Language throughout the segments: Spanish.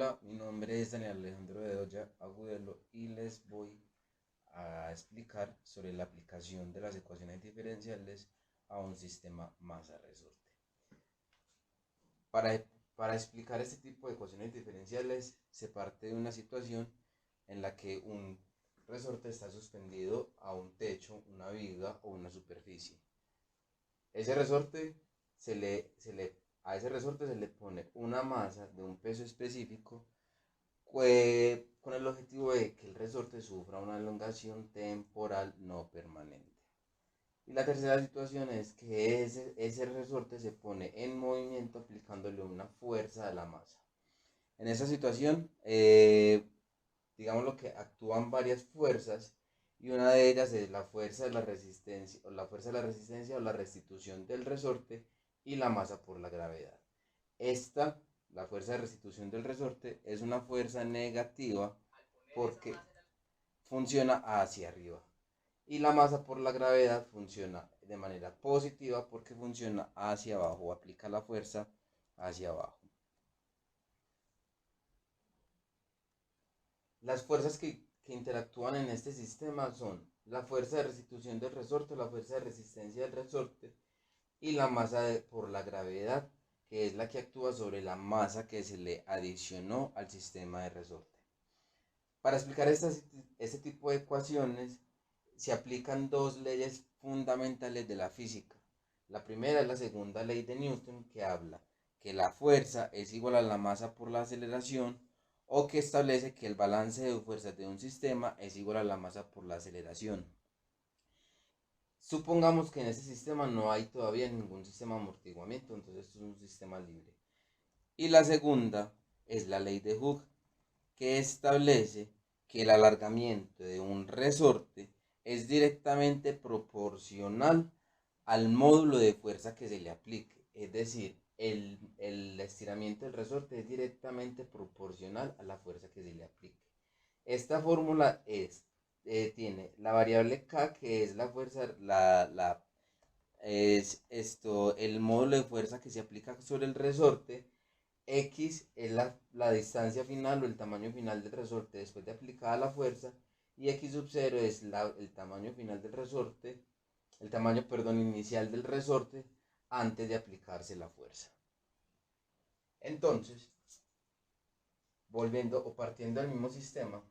Hola, mi nombre es Daniel Alejandro Bedoya Agudelo y les voy a explicar sobre la aplicación de las ecuaciones diferenciales a un sistema masa-resorte. Para, para explicar este tipo de ecuaciones diferenciales se parte de una situación en la que un resorte está suspendido a un techo, una viga o una superficie. Ese resorte a ese resorte se le pone una masa de un peso específico con el objetivo de que el resorte sufra una elongación temporal no permanente. Y la tercera situación es que ese resorte se pone en movimiento aplicándole una fuerza a la masa. En esta situación, digamos lo que actúan varias fuerzas y una de ellas es la fuerza de la resistencia o la restitución del resorte y la masa por la gravedad. Esta, la fuerza de restitución del resorte, es una fuerza negativa porque funciona hacia arriba. Y la masa por la gravedad funciona de manera positiva porque funciona hacia abajo, aplica la fuerza hacia abajo. Las fuerzas que interactúan en este sistema son la fuerza de restitución del resorte, la fuerza de resistencia del resorte y la masa por la gravedad, que es la que actúa sobre la masa que se le adicionó al sistema de resorte. Para explicar este tipo de ecuaciones se aplican dos leyes fundamentales de la física. La primera es la segunda ley de Newton, que habla que la fuerza es igual a la masa por la aceleración, o que establece que el balance de fuerzas de un sistema es igual a la masa por la aceleración. Supongamos que en este sistema no hay todavía ningún sistema de amortiguamiento, entonces esto es un sistema libre. Y la segunda es la ley de Hooke, que establece que el alargamiento de un resorte es directamente proporcional al módulo de fuerza que se le aplique. Es decir, el estiramiento del resorte es directamente proporcional a la fuerza que se le aplique. Esta fórmula tiene la variable K, que es la fuerza, el módulo de fuerza que se aplica sobre el resorte. X es la distancia final o el tamaño final del resorte después de aplicada la fuerza, y X sub 0 es el tamaño final del resorte, el tamaño, perdón, inicial del resorte antes de aplicarse la fuerza. Entonces, volviendo o partiendo del mismo sistema,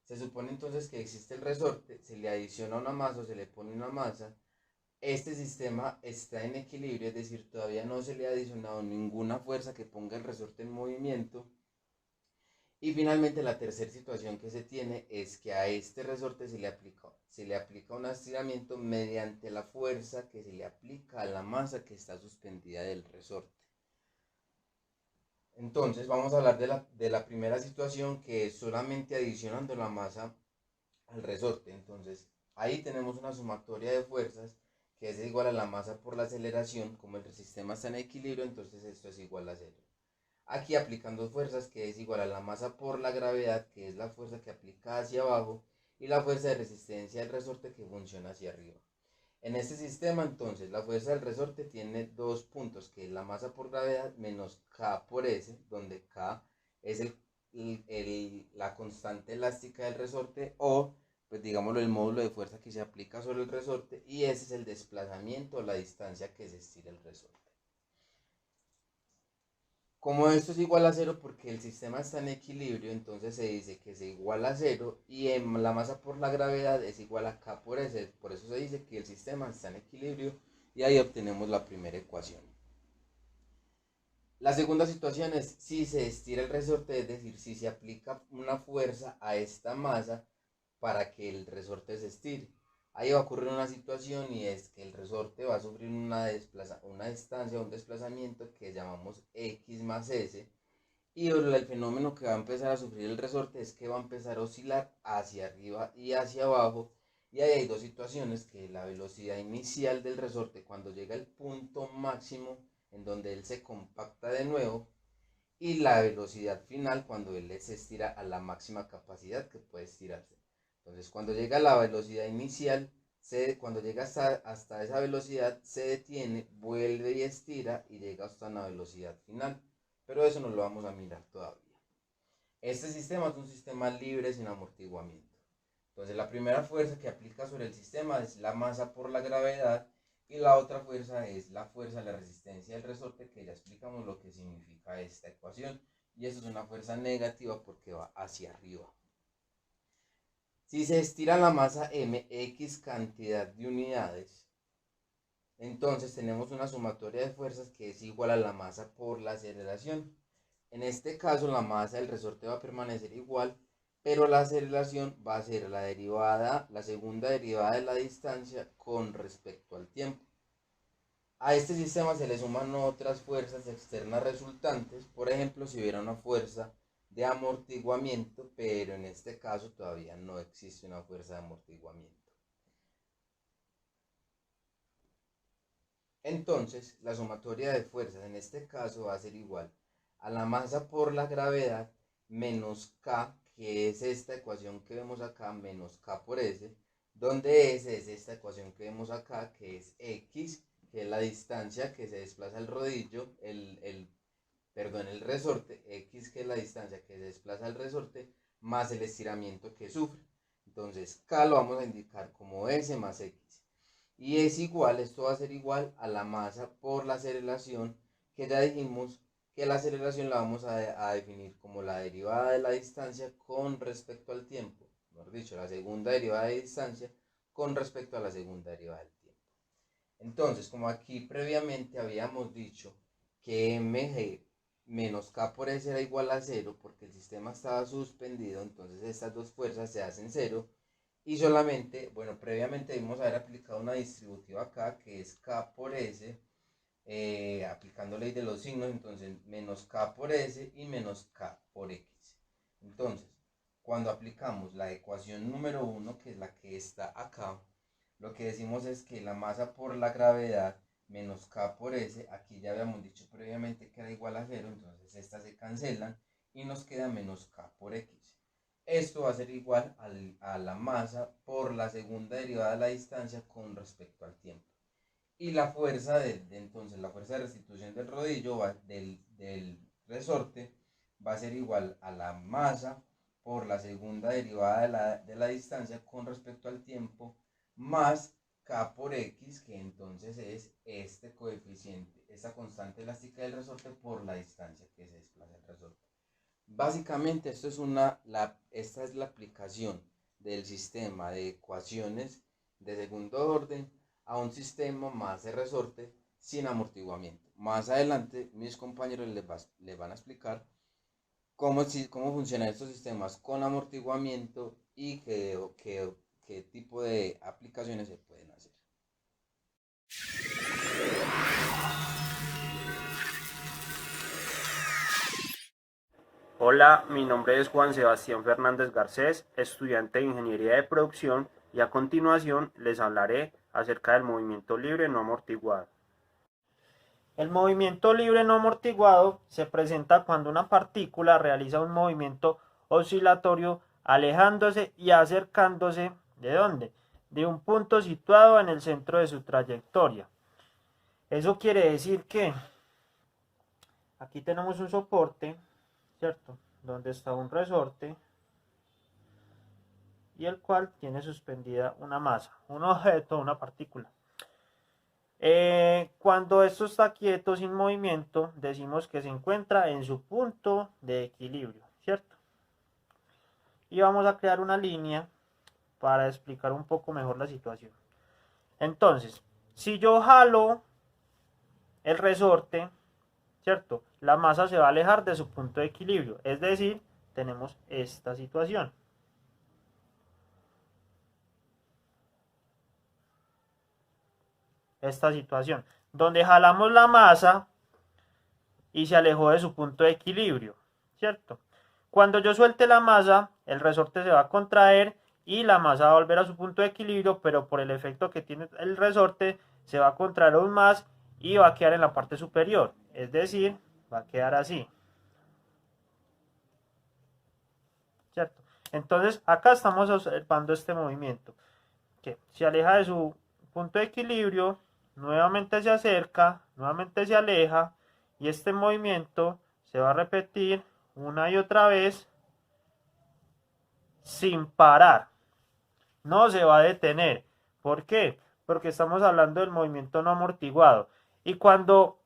se supone entonces que existe el resorte, se le adiciona una masa o se le pone una masa. Este sistema está en equilibrio, es decir, todavía no se le ha adicionado ninguna fuerza que ponga el resorte en movimiento. Y finalmente la tercera situación que se tiene es que a este resorte se le aplica un estiramiento mediante la fuerza que se le aplica a la masa que está suspendida del resorte. Entonces vamos a hablar de la primera situación, que es solamente adicionando la masa al resorte. Entonces ahí tenemos una sumatoria de fuerzas que es igual a la masa por la aceleración. Como el sistema está en equilibrio, entonces esto es igual a cero. Aquí aplicando fuerzas, que es igual a la masa por la gravedad, que es la fuerza que aplica hacia abajo, y la fuerza de resistencia del resorte, que funciona hacia arriba. En este sistema, entonces, la fuerza del resorte tiene dos puntos, que es la masa por gravedad menos K por S, donde K es la constante elástica del resorte, o, pues digámoslo, el módulo de fuerza que se aplica sobre el resorte, y ese es el desplazamiento o la distancia que se estira el resorte. Como esto es igual a cero porque el sistema está en equilibrio, entonces se dice que es igual a cero, y en la masa por la gravedad es igual a K por S. Por eso se dice que el sistema está en equilibrio, y ahí obtenemos la primera ecuación. La segunda situación es si se estira el resorte, es decir, si se aplica una fuerza a esta masa para que el resorte se estire. Ahí va a ocurrir una situación, y es que el resorte va a sufrir una distancia, un desplazamiento que llamamos X más S, y el fenómeno que va a empezar a sufrir el resorte es que va a empezar a oscilar hacia arriba y hacia abajo. Y ahí hay dos situaciones, que la velocidad inicial del resorte cuando llega al punto máximo en donde él se compacta de nuevo, y la velocidad final cuando él se estira a la máxima capacidad que puede estirarse. Entonces cuando llega a la velocidad inicial, cuando llega hasta esa velocidad se detiene, vuelve y estira y llega hasta una velocidad final. Pero eso no lo vamos a mirar todavía. Este sistema es un sistema libre sin amortiguamiento. Entonces la primera fuerza que aplica sobre el sistema es la masa por la gravedad y la otra fuerza es la fuerza de la resistencia del resorte, que ya explicamos lo que significa esta ecuación, y eso es una fuerza negativa porque va hacia arriba. Si se estira la masa m x cantidad de unidades, entonces tenemos una sumatoria de fuerzas que es igual a la masa por la aceleración. En este caso la masa del resorte va a permanecer igual, pero la aceleración va a ser la segunda derivada de la distancia con respecto al tiempo. A este sistema se le suman otras fuerzas externas resultantes, por ejemplo, si hubiera una fuerza de amortiguamiento, pero en este caso todavía no existe una fuerza de amortiguamiento. Entonces, la sumatoria de fuerzas en este caso va a ser igual a la masa por la gravedad menos K, que es esta ecuación que vemos acá, menos K por S, donde S es esta ecuación que vemos acá, que es X, que es la distancia que se desplaza el rodillo, el resorte, X, que es la distancia que se desplaza el resorte, más el estiramiento que sufre. Entonces, K lo vamos a indicar como S más X. Y es igual, esto va a ser igual a la masa por la aceleración, que ya dijimos que la aceleración la vamos a definir como la derivada de la distancia con respecto al tiempo. Mejor dicho, la segunda derivada de distancia con respecto a la segunda derivada del tiempo. Entonces, como aquí previamente habíamos dicho que mg menos k por s era igual a 0 porque el sistema estaba suspendido, entonces estas dos fuerzas se hacen 0 y solamente, bueno, previamente debimos haber aplicado una distributiva acá que es k por s, aplicando ley de los signos, entonces menos k por s y menos k por x. Entonces, cuando aplicamos la ecuación número 1, que es la que está acá, lo que decimos es que la masa por la gravedad menos K por S, aquí ya habíamos dicho previamente que era igual a 0, entonces estas se cancelan y nos queda menos K por X. Esto va a ser igual a la masa por la segunda derivada de la distancia con respecto al tiempo. Y la fuerza entonces la fuerza de restitución del rodillo del resorte va a ser igual a la masa por la segunda derivada de la distancia con respecto al tiempo más K por X, que entonces es este coeficiente, esta constante elástica del resorte por la distancia que se desplaza el resorte. Básicamente esta es la aplicación del sistema de ecuaciones de segundo orden a un sistema más de resorte sin amortiguamiento. Más adelante mis compañeros les van a explicar cómo funcionan estos sistemas con amortiguamiento y qué tipo de aplicaciones se pueden hacer. Hola, mi nombre es Juan Sebastián Fernández Garcés, estudiante de Ingeniería de Producción, y a continuación les hablaré acerca del movimiento libre no amortiguado. El movimiento libre no amortiguado se presenta cuando una partícula realiza un movimiento oscilatorio alejándose y acercándose ¿de dónde? De un punto situado en el centro de su trayectoria. Eso quiere decir que aquí tenemos un soporte, ¿cierto? Donde está un resorte y el cual tiene suspendida una masa, un objeto, una partícula. Cuando esto está quieto, sin movimiento, decimos que se encuentra en su punto de equilibrio, ¿cierto? Y vamos a crear una línea para explicar un poco mejor la situación. Entonces, si yo jalo el resorte, ¿cierto? La masa se va a alejar de su punto de equilibrio, es decir, tenemos esta situación. Donde jalamos la masa y se alejó de su punto de equilibrio, ¿cierto? Cuando yo suelte la masa, el resorte se va a contraer y la masa va a volver a su punto de equilibrio, pero por el efecto que tiene el resorte, se va a contraer aún más y va a quedar en la parte superior, es decir, va a quedar así, ¿cierto? Entonces, acá estamos observando este movimiento, que se aleja de su punto de equilibrio, nuevamente se acerca, nuevamente se aleja, y este movimiento se va a repetir una y otra vez sin parar. No se va a detener. ¿Por qué? Porque estamos hablando del movimiento no amortiguado. Y cuando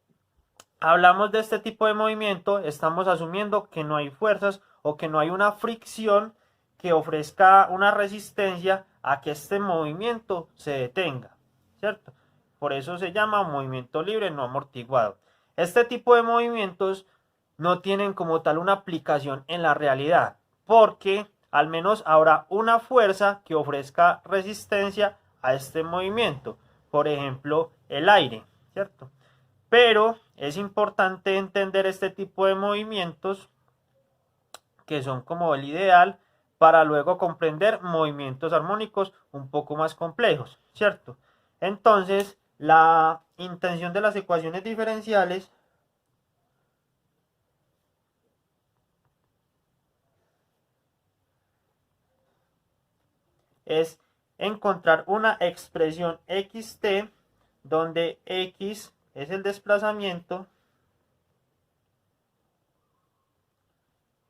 hablamos de este tipo de movimiento, estamos asumiendo que no hay fuerzas o que no hay una fricción que ofrezca una resistencia a que este movimiento se detenga, ¿cierto? Por eso se llama movimiento libre no amortiguado. Este tipo de movimientos no tienen como tal una aplicación en la realidad, porque al menos habrá una fuerza que ofrezca resistencia a este movimiento, por ejemplo, el aire, ¿cierto? Pero es importante entender este tipo de movimientos que son como el ideal para luego comprender movimientos armónicos un poco más complejos, ¿cierto? Entonces, la intención de las ecuaciones diferenciales es encontrar una expresión xt donde x es el desplazamiento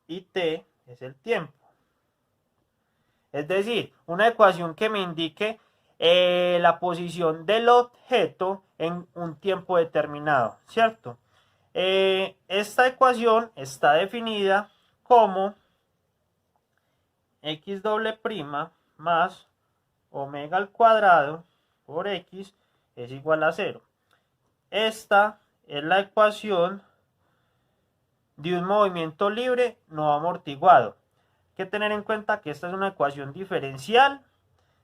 y t es el tiempo. Es decir, una ecuación que me indique la posición del objeto en un tiempo determinado, ¿cierto? Esta ecuación está definida como x doble prima más omega al cuadrado por x es igual a 0. Esta es la ecuación de un movimiento libre no amortiguado. Hay que tener en cuenta que esta es una ecuación diferencial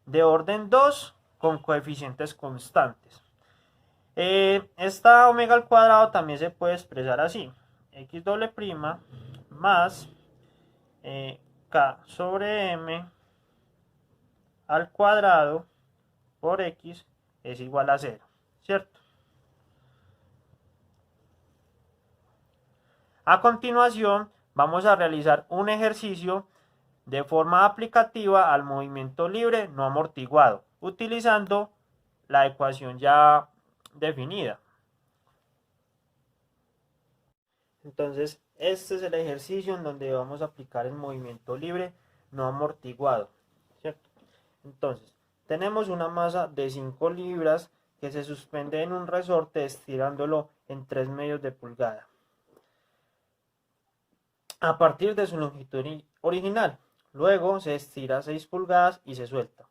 de orden 2 con coeficientes constantes. Esta omega al cuadrado también se puede expresar así: x doble prima más k sobre m al cuadrado por x es igual a 0, ¿cierto? A continuación vamos a realizar un ejercicio de forma aplicativa al movimiento libre no amortiguado, utilizando la ecuación ya definida. Entonces, este es el ejercicio en donde vamos a aplicar el movimiento libre no amortiguado, ¿cierto? Entonces, tenemos una masa de 5 libras que se suspende en un resorte estirándolo en 3 medios de pulgada a partir de su longitud original. Luego se estira 6 pulgadas y se suelta.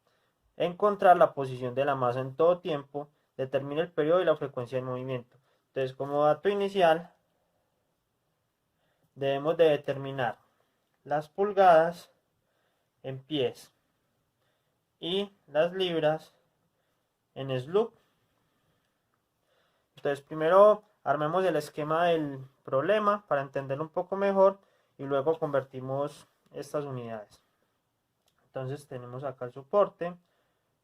Encontrar la posición de la masa en todo tiempo, determina el periodo y la frecuencia del movimiento. Entonces, como dato inicial, debemos de determinar las pulgadas en pies y las libras en sloop. Entonces, primero armemos el esquema del problema para entenderlo un poco mejor y luego convertimos estas unidades. Entonces tenemos acá el soporte,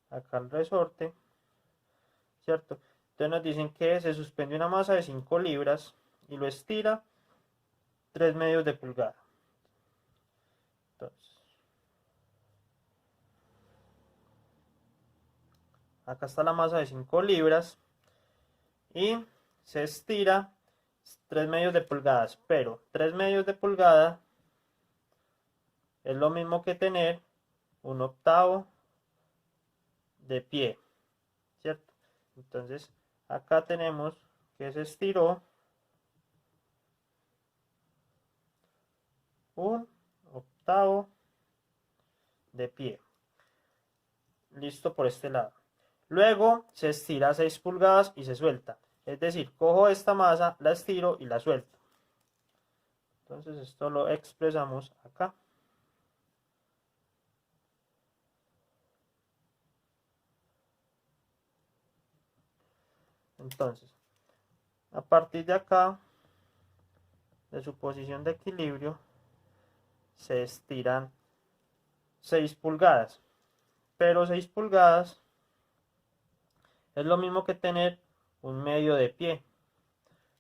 acá el resorte, ¿cierto? Entonces nos dicen que se suspende una masa de 5 libras y lo estira 3 medios de pulgada. Entonces, acá está la masa de 5 libras y se estira 3 medios de pulgadas, pero 3 medios de pulgada es lo mismo que tener un octavo de pie, ¿cierto? Entonces acá tenemos que se estiró un octavo de pie. Listo por este lado. Luego se estira 6 pulgadas y se suelta. Es decir, cojo esta masa, la estiro y la suelto. Entonces esto lo expresamos acá. Entonces, a partir de acá, de su posición de equilibrio, se estiran 6 pulgadas. Pero 6 pulgadas es lo mismo que tener un medio de pie.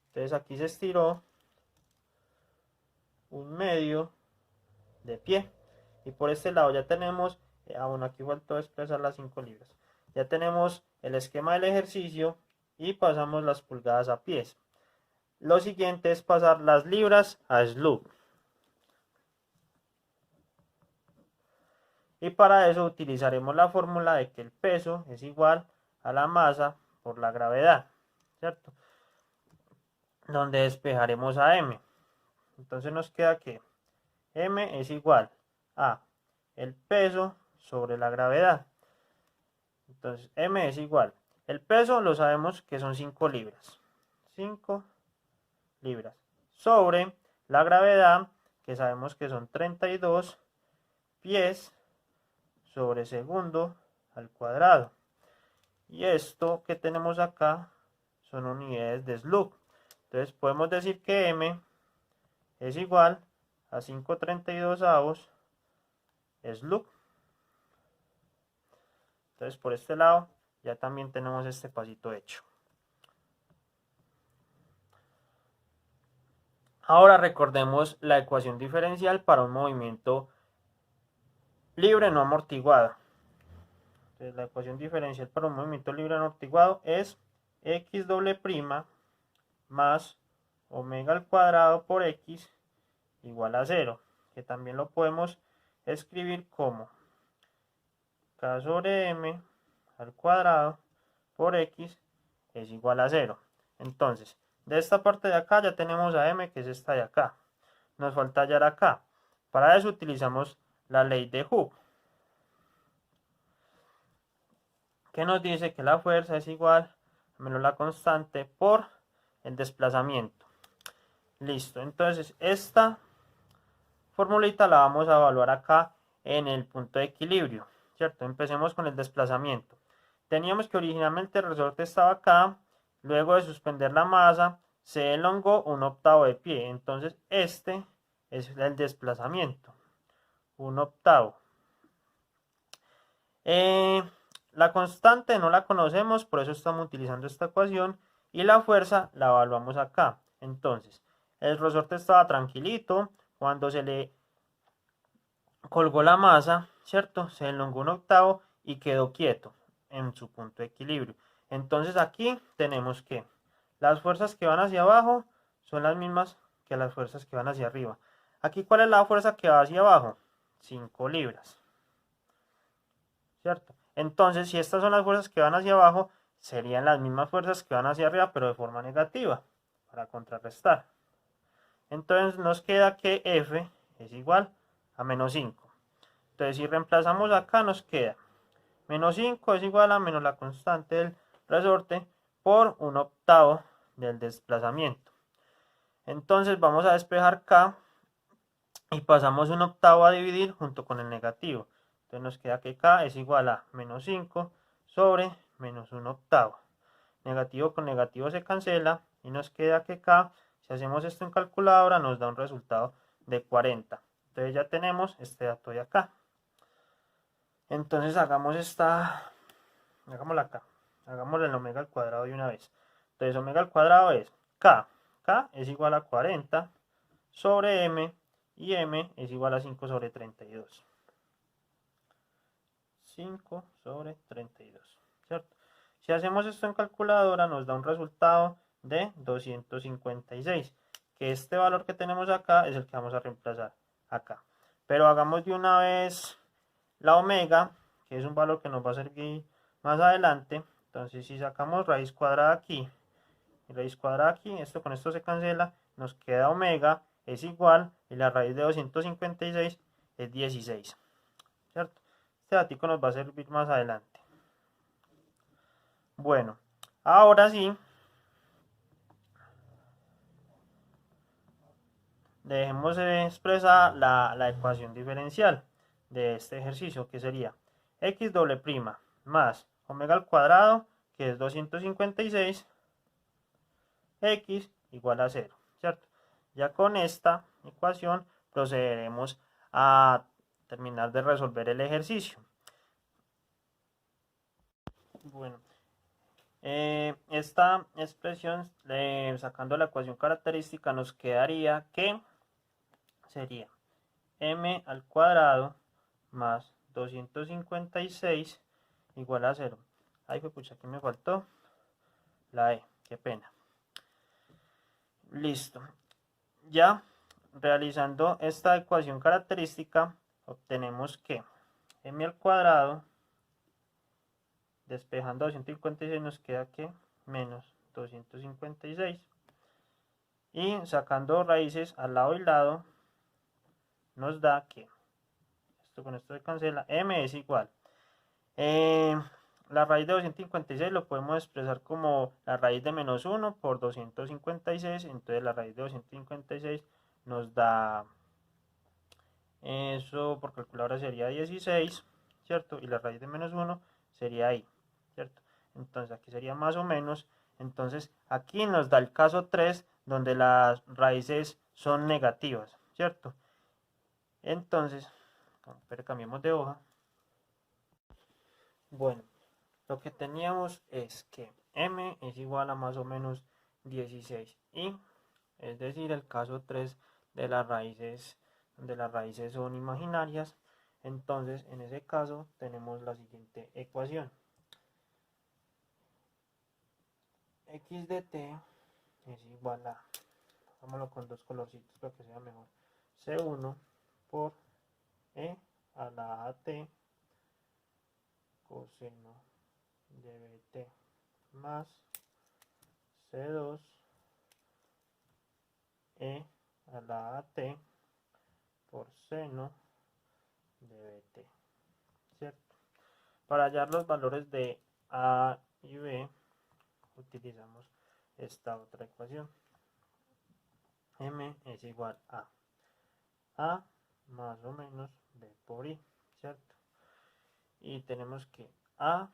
Entonces aquí se estiró un medio de pie. Y por este lado ya tenemos, bueno, aquí faltó expresar las 5 libras. Ya tenemos el esquema del ejercicio y pasamos las pulgadas a pies. Lo siguiente es pasar las libras a sloop. Y para eso utilizaremos la fórmula de que el peso es igual a la masa por la gravedad, ¿cierto? Donde despejaremos a m. Entonces nos queda que m es igual a el peso sobre la gravedad. Entonces m es igual. El peso lo sabemos que son 5 libras. 5 libras. Sobre la gravedad, que sabemos que son 32 pies sobre segundo al cuadrado. Y esto que tenemos acá son unidades de Slug. Entonces podemos decir que m es igual a 5/32 Slug. Entonces por este lado ya también tenemos este pasito hecho. Ahora recordemos la ecuación diferencial para un movimiento libre no amortiguado. Entonces la ecuación diferencial para un movimiento libre no amortiguado es x doble prima más omega al cuadrado por x igual a 0, que también lo podemos escribir como k sobre m al cuadrado por x es igual a 0. Entonces, de esta parte de acá ya tenemos a m, que es esta de acá. Nos falta hallar acá. Para eso utilizamos la ley de Hooke, que nos dice que la fuerza es igual a menos la constante por el desplazamiento. Listo, entonces esta formulita la vamos a evaluar acá en el punto de equilibrio, ¿cierto? Empecemos con el desplazamiento. Teníamos que originalmente el resorte estaba acá, luego de suspender la masa se elongó 1/8 de pie, entonces este es el desplazamiento, 1/8. La constante no la conocemos, por eso estamos utilizando esta ecuación, y la fuerza la evaluamos acá. Entonces, el resorte estaba tranquilito, cuando se le colgó la masa, ¿cierto? Se elongó 1/8 y quedó quieto en su punto de equilibrio. Entonces aquí tenemos que las fuerzas que van hacia abajo son las mismas que las fuerzas que van hacia arriba. Aquí, ¿cuál es la fuerza que va hacia abajo? 5 libras, ¿cierto? Entonces, si estas son las fuerzas que van hacia abajo, serían las mismas fuerzas que van hacia arriba, pero de forma negativa, para contrarrestar. Entonces nos queda que F es igual a menos 5. Entonces si reemplazamos acá nos queda menos 5 es igual a menos la constante del resorte por 1/8 del desplazamiento. Entonces vamos a despejar K y pasamos 1/8 a dividir junto con el negativo. Entonces nos queda que K es igual a menos 5 sobre menos 1/8. Negativo con negativo se cancela y nos queda que K, si hacemos esto en calculadora, nos da un resultado de 40. Entonces ya tenemos este dato de acá. Entonces hagámosla acá. Hagámosle el omega al cuadrado de una vez. Entonces omega al cuadrado es K. K es igual a 40 sobre M y M es igual a 5 sobre 32. 5 sobre 32, ¿cierto? Si hacemos esto en calculadora nos da un resultado de 256, que este valor que tenemos acá es el que vamos a reemplazar acá. Pero hagamos de una vez la omega, que es un valor que nos va a servir más adelante. Entonces si sacamos raíz cuadrada aquí y raíz cuadrada aquí, esto con esto se cancela, nos queda omega es igual, y la raíz de 256 es 16, ¿cierto? Este dato nos va a servir más adelante. Bueno, ahora sí, dejemos expresar la ecuación diferencial de este ejercicio, que sería x doble prima más omega al cuadrado, que es 256, x igual a 0, ¿cierto? Ya con esta ecuación procederemos a terminar de resolver el ejercicio. Bueno, esta expresión, sacando la ecuación característica, nos quedaría que sería m al cuadrado más 256 igual a 0. Ay, pucha, aquí me faltó la e, qué pena. Listo. Ya realizando esta ecuación característica, obtenemos que m al cuadrado, despejando 256 nos queda que menos 256. Y sacando raíces al lado y lado, nos da que, esto con esto se cancela, m es igual. La raíz de 256 lo podemos expresar como la raíz de menos 1 por 256. Entonces la raíz de 256 nos da, eso por calculadora sería 16, ¿cierto? Y la raíz de menos 1 sería ahí, ¿cierto? Entonces aquí sería más o menos. Entonces aquí nos da el caso 3 donde las raíces son negativas, ¿cierto? Entonces, pero cambiemos de hoja. Bueno, lo que teníamos es que m es igual a más o menos 16 y es decir el caso 3 de las raíces, donde las raíces son imaginarias. Entonces en ese caso tenemos la siguiente ecuación: x de t es igual a, hagámoslo con dos colorcitos para que sea mejor, c1 por e a la at coseno de bt más c2 e a la at por seno de bt, ¿cierto? Para hallar los valores de a y b utilizamos esta otra ecuación. M es igual a más o menos b por i, ¿cierto? Y tenemos que a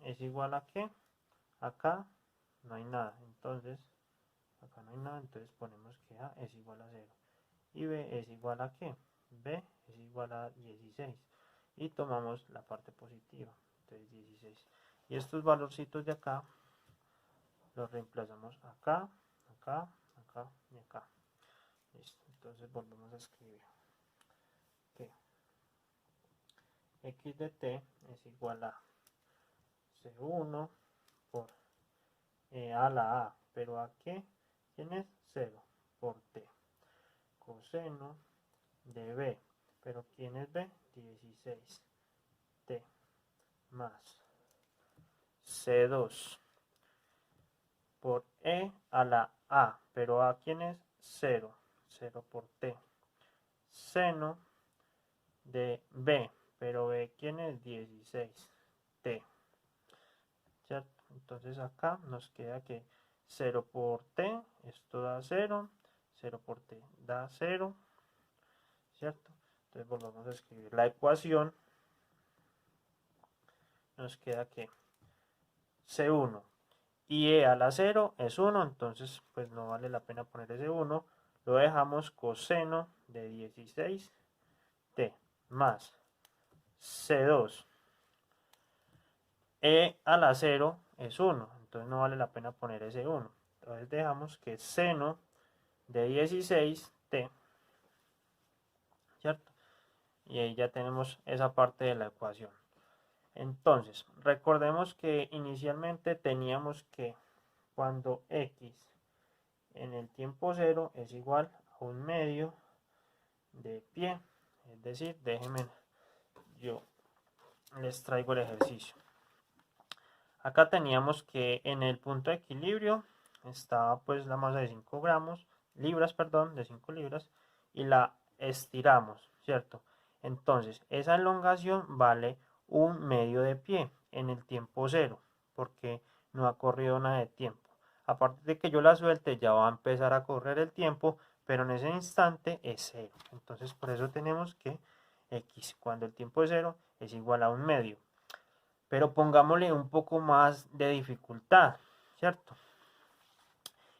es igual a ¿qué? Acá no hay nada, entonces acá no hay nada, entonces ponemos que a es igual a 0 y b es igual a ¿qué? B es igual a 16 y tomamos la parte positiva, entonces 16, y estos valorcitos de acá los reemplazamos acá, acá, acá y acá. Listo, entonces volvemos a escribir que x de t es igual a c1 por e a la a, pero ¿a qué? ¿Quién es? 0 por t, coseno de b, pero ¿quién es b? 16 t más c2 por e a la a, pero ¿a quién es? 0, 0 por t, seno de b, pero b quién es? 16 t, ¿cierto? Entonces acá nos queda que 0 por t, esto da 0, 0 por t da 0, ¿cierto? Entonces volvamos a escribir la ecuación. Nos queda que C1 y E a la 0 es 1, entonces pues no vale la pena poner ese 1. Lo dejamos coseno de 16t más C2. E a la 0 es 1, entonces no vale la pena poner ese 1. Entonces dejamos que seno de 16t, ¿cierto? Y ahí ya tenemos esa parte de la ecuación. Entonces, recordemos que inicialmente teníamos que cuando x en el tiempo 0 es igual a 1/2 de pie, es decir, déjenme, yo les traigo el ejercicio. Acá teníamos que en el punto de equilibrio estaba pues la masa de 5 libras, de 5 libras, y la estiramos, ¿cierto? Entonces, esa elongación vale 1/2 de pie en el tiempo 0, porque no ha corrido nada de tiempo. A partir de que yo la suelte, ya va a empezar a correr el tiempo, pero en ese instante es 0. Entonces, por eso tenemos que x, cuando el tiempo es 0, es igual a 1/2. Pero pongámosle un poco más de dificultad, ¿cierto?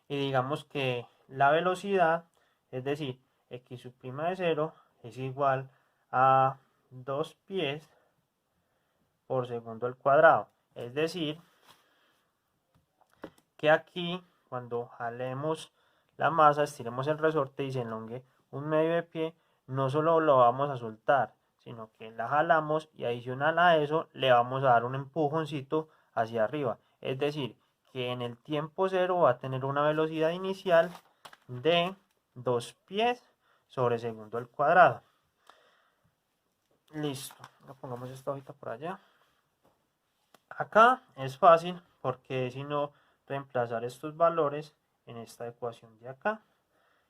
Y digamos que la velocidad, es decir, x' de 0 es igual a 2 pies por segundo al cuadrado. Es decir, que aquí, cuando jalemos la masa, estiremos el resorte y se elongue 1/2 de pie, no solo lo vamos a soltar, sino que la jalamos y adicional a eso le vamos a dar un empujoncito hacia arriba. Es decir, que en el tiempo 0 va a tener una velocidad inicial de 2 pies sobre segundo al cuadrado. Listo, ahora pongamos esta hojita por allá. Acá es fácil porque si no reemplazar estos valores en esta ecuación de acá.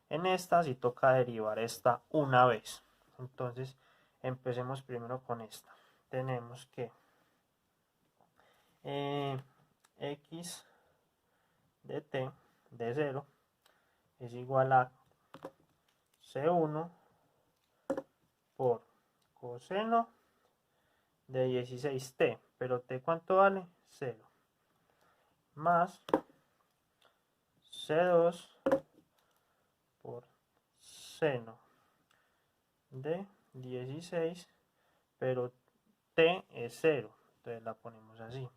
En esta sí toca derivar esta una vez. Entonces empecemos primero con esta. Tenemos que x de t de 0 es igual a c1 por coseno de 16t, pero t ¿cuánto vale? 0, más c2 por seno de 16, pero t es 0, entonces la ponemos así.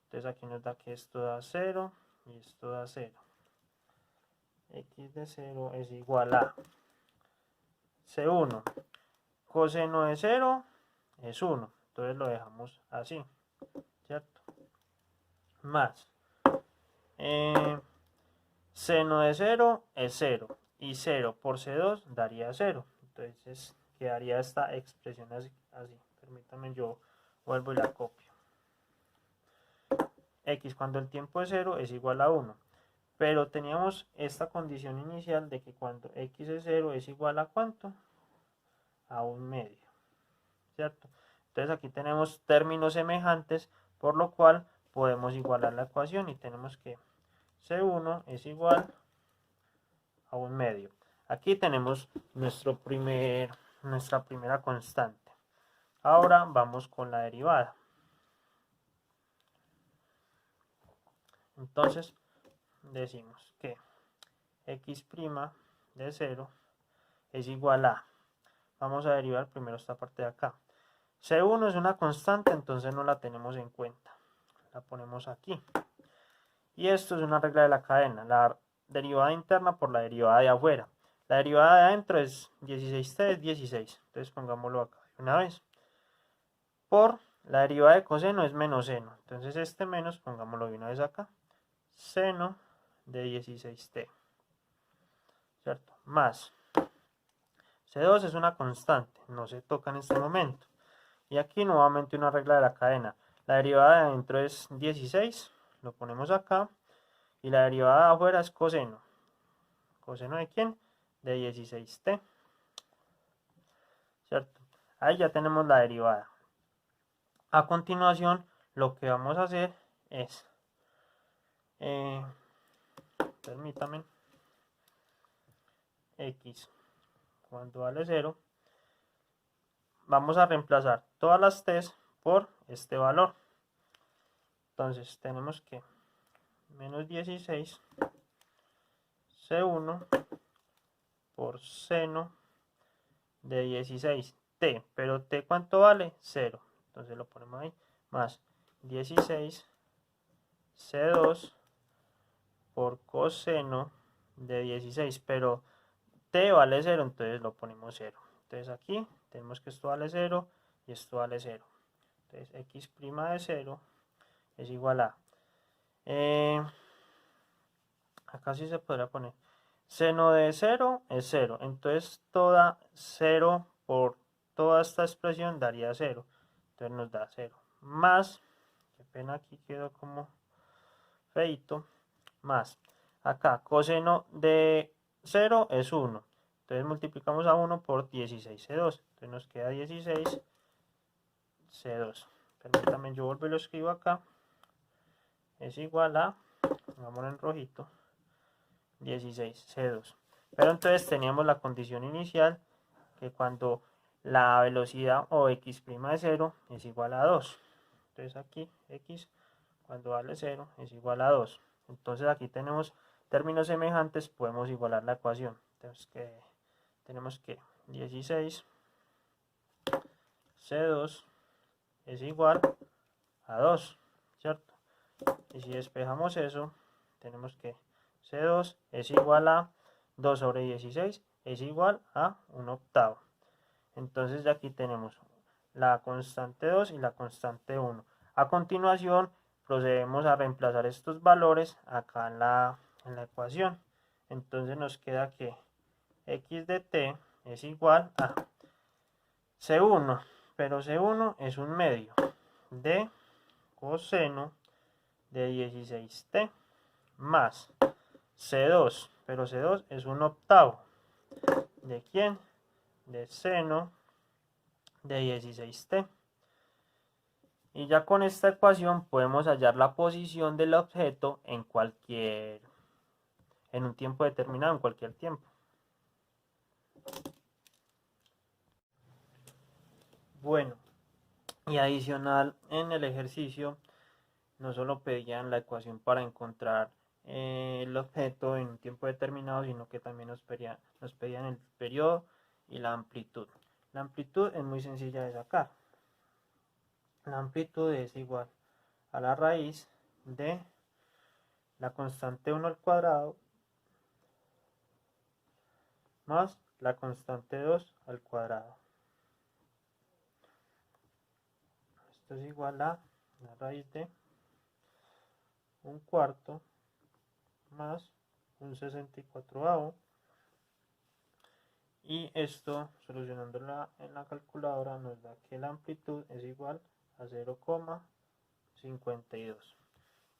Entonces aquí nos da que esto da 0 y esto da 0. X de 0 es igual a C1. Coseno de 0 es 1. Entonces lo dejamos así, ¿cierto? Más seno de 0 es 0. Y 0 por C2 daría 0. Entonces quedaría esta expresión así. Permítanme, yo vuelvo y la copio. X cuando el tiempo es 0 es igual a 1. Pero teníamos esta condición inicial de que cuando x es 0 es igual a ¿cuánto? A 1/2, ¿cierto? Entonces aquí tenemos términos semejantes, por lo cual podemos igualar la ecuación y tenemos que C1 es igual a 1/2. Aquí tenemos nuestra primera constante. Ahora vamos con la derivada. Entonces decimos que x' de 0 es igual a, vamos a derivar primero esta parte de acá. C1 es una constante, entonces no la tenemos en cuenta. La ponemos aquí. Y esto es una regla de la cadena, la derivada interna por la derivada de afuera. La derivada de adentro es 16t, es 16. Entonces pongámoslo acá de una vez. Por la derivada de coseno es menos seno. Entonces este menos, pongámoslo de una vez acá. Seno de 16t. ¿Cierto? Más. C2 es una constante, no se toca en este momento. Y aquí nuevamente una regla de la cadena. La derivada de adentro es 16, lo ponemos acá. Y la derivada de afuera es coseno. ¿Coseno de quién? De 16t. ¿Cierto? Ahí ya tenemos la derivada. A continuación, lo que vamos a hacer es, permítame, x cuando vale 0, vamos a reemplazar todas las t's por este valor. Entonces tenemos que menos 16 C1 por seno de 16t, pero t ¿cuánto vale? 0. Entonces lo ponemos ahí, más 16 C2 por coseno de 16, pero t vale 0, entonces lo ponemos 0. Entonces aquí tenemos que esto vale 0 y esto vale 0. Entonces x' de 0 es igual a, acá sí se podrá poner, seno de 0 es 0, entonces toda 0 por toda esta expresión daría 0, entonces nos da 0, más, qué pena aquí quedó como feito, más, acá coseno de 0 es 1, entonces multiplicamos a 1 por 16C2, entonces nos queda 16C2, permítanme yo vuelvo y lo escribo acá, es igual a, pongámoslo en rojito, 16C2. Pero entonces teníamos la condición inicial que cuando la velocidad o x' de 0 es igual a 2. Entonces aquí x cuando vale 0 es igual a 2. Entonces aquí tenemos términos semejantes, podemos igualar la ecuación. Entonces tenemos que 16C2 es igual a 2, ¿cierto? Y si despejamos eso, tenemos que C2 es igual a 2 sobre 16 es igual a 1/8. Entonces de aquí tenemos la constante 2 y la constante 1. A continuación procedemos a reemplazar estos valores acá en la ecuación. Entonces nos queda que x de t es igual a C1 pero C1 es un medio de coseno de 16t más C2, pero C2 es un octavo. ¿De quién? De seno de 16t. Y ya con esta ecuación podemos hallar la posición del objeto en un tiempo determinado, en cualquier tiempo. Bueno, y adicional en el ejercicio, no solo pedían la ecuación para encontrar el objeto en un tiempo determinado, sino que también nos pedían el periodo y la amplitud. La amplitud es muy sencilla de sacar. La amplitud es igual a la raíz de la constante 1 al cuadrado más la constante 2 al cuadrado. Esto es igual a la raíz de un cuarto más un 64avo. Y esto, solucionándola en la calculadora, nos da que la amplitud es igual a 0,52.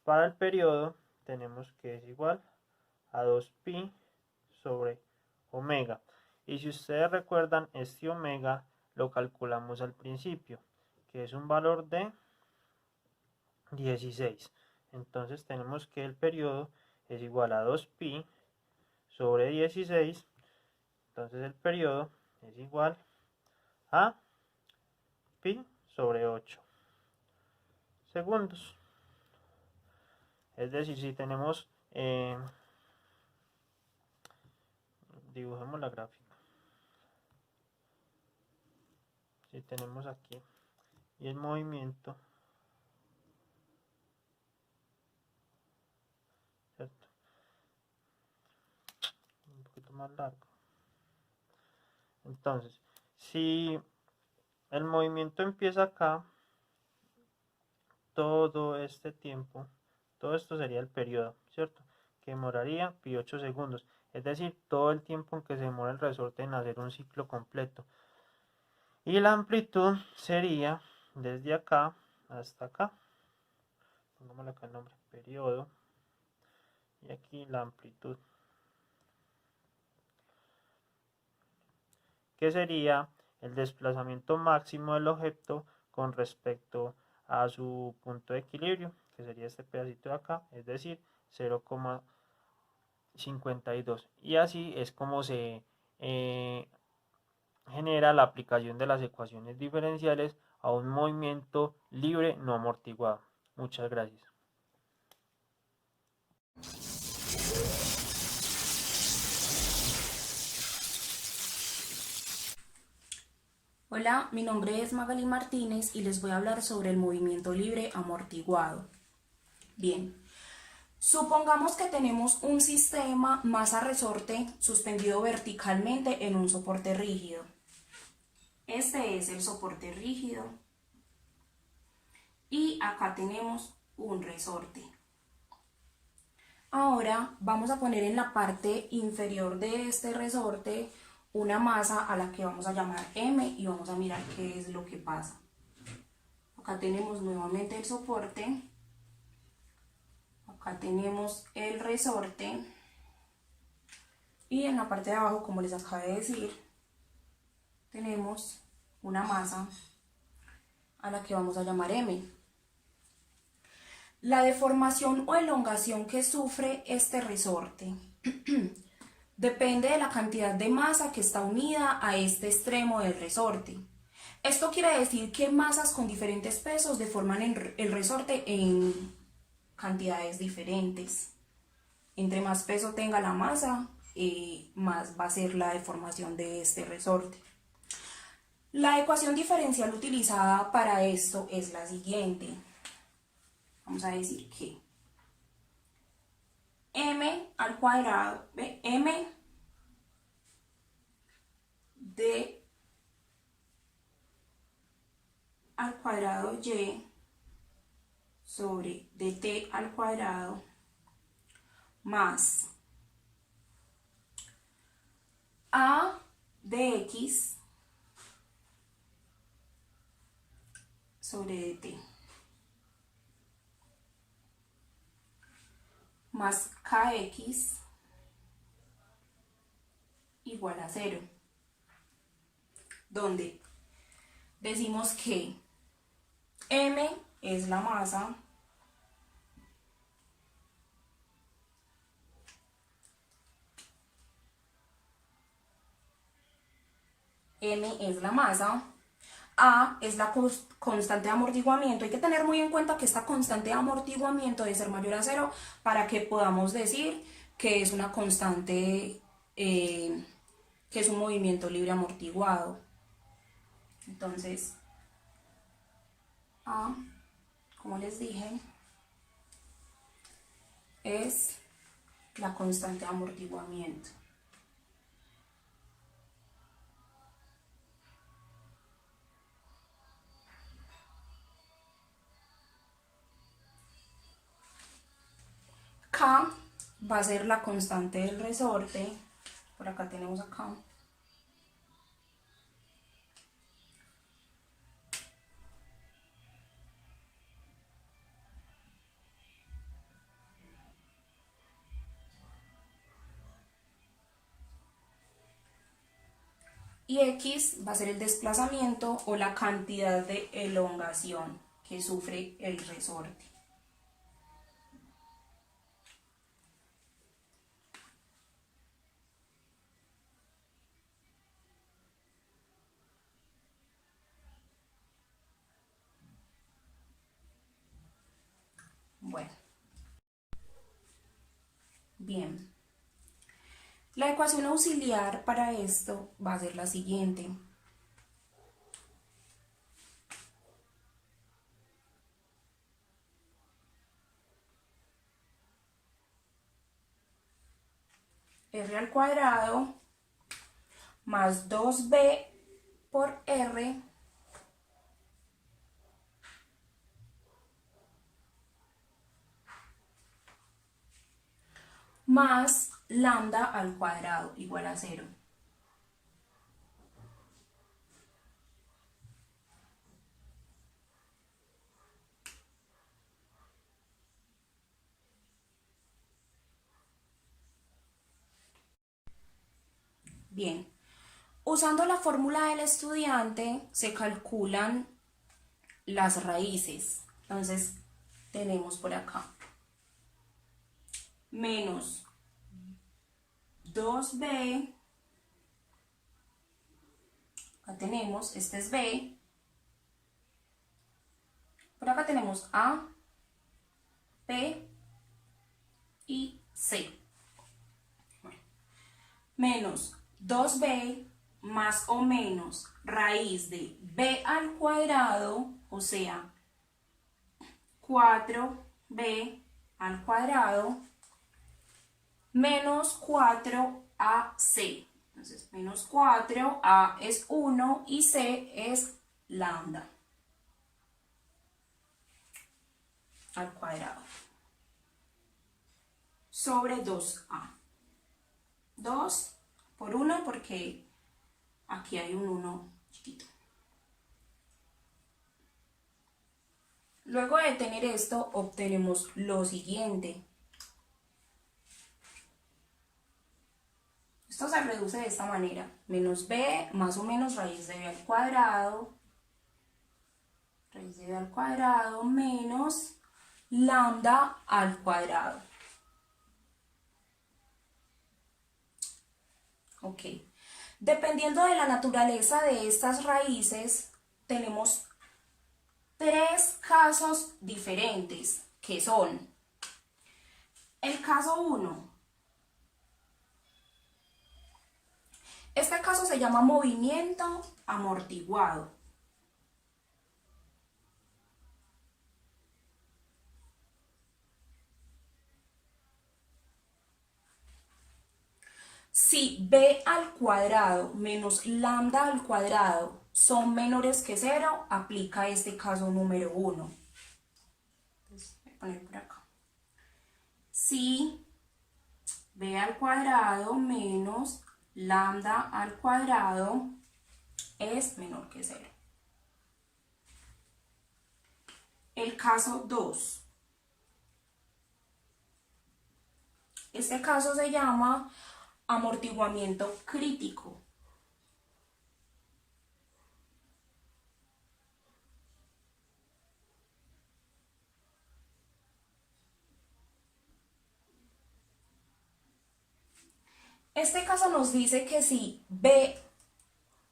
Para el periodo tenemos que es igual a 2pi sobre omega. Y si ustedes recuerdan, este omega lo calculamos al principio, que es un valor de 16. Entonces tenemos que el periodo es igual a 2pi sobre 16. Entonces el periodo es igual a pi sobre 8 segundos. Es decir, si tenemos, dibujemos la gráfica. Si tenemos aquí y el movimiento, ¿cierto? Un poquito más largo. Entonces, si el movimiento empieza acá, todo este tiempo, todo esto sería el periodo, ¿cierto? Que demoraría pi 8 segundos. Es decir, todo el tiempo en que se demora el resorte en hacer un ciclo completo. Y la amplitud sería desde acá hasta acá. Pongámosle acá el nombre, periodo. Y aquí la amplitud, que sería el desplazamiento máximo del objeto con respecto a su punto de equilibrio, que sería este pedacito de acá, es decir, 0,52. Y así es como se genera la aplicación de las ecuaciones diferenciales a un movimiento libre no amortiguado. Muchas gracias. Hola, mi nombre es Magali Martínez y les voy a hablar sobre el movimiento libre amortiguado. Bien, supongamos que tenemos un sistema masa-resorte suspendido verticalmente en un soporte rígido. Este es el soporte rígido y acá tenemos un resorte. Ahora vamos a poner en la parte inferior de este resorte una masa a la que vamos a llamar M y vamos a mirar qué es lo que pasa. Acá tenemos nuevamente el soporte, acá tenemos el resorte y en la parte de abajo, como les acabé de decir, tenemos una masa a la que vamos a llamar M. La deformación o elongación que sufre este resorte depende de la cantidad de masa que está unida a este extremo del resorte. Esto quiere decir que masas con diferentes pesos deforman el resorte en cantidades diferentes. Entre más peso tenga la masa, más va a ser la deformación de este resorte. La ecuación diferencial utilizada para esto es la siguiente. Vamos a decir que m al cuadrado, m d al cuadrado y sobre dt al cuadrado más a de x sobre dt más kx igual a 0, donde decimos que m es la masa, A es la constante de amortiguamiento. Hay que tener muy en cuenta que esta constante de amortiguamiento debe ser mayor a 0 para que podamos decir que es una constante, que es un movimiento libre amortiguado. Entonces, A, como les dije, es la constante de amortiguamiento. K va a ser la constante del resorte, por acá tenemos acá. Y X va a ser el desplazamiento o la cantidad de elongación que sufre el resorte. Bueno, bien. La ecuación auxiliar para esto va a ser la siguiente. R al cuadrado más 2b por R más lambda al cuadrado igual a 0. Bien, usando la fórmula del estudiante se calculan las raíces. Entonces tenemos por acá menos 2b, acá tenemos, este es b, por acá tenemos a, b y c. Bueno, menos 2b más o menos raíz de b al cuadrado, o sea, 4b al cuadrado, menos 4ac. Entonces, menos 4, a es 1 y c es lambda al cuadrado sobre 2a. 2 por 1 porque aquí hay un 1 chiquito. Luego de tener esto, obtenemos lo siguiente. Esto se reduce de esta manera. Menos b más o menos raíz de b al cuadrado. Raíz de b al cuadrado menos lambda al cuadrado. Ok. Dependiendo de la naturaleza de estas raíces, tenemos tres casos diferentes, que son el caso 1. Este caso se llama movimiento amortiguado. Si b al cuadrado menos lambda al cuadrado son menores que 0, aplica este caso número 1. Entonces, voy a poner por acá. Si b al cuadrado menos lambda al cuadrado es menor que 0. El caso 2. Este caso se llama amortiguamiento crítico. Este caso nos dice que si B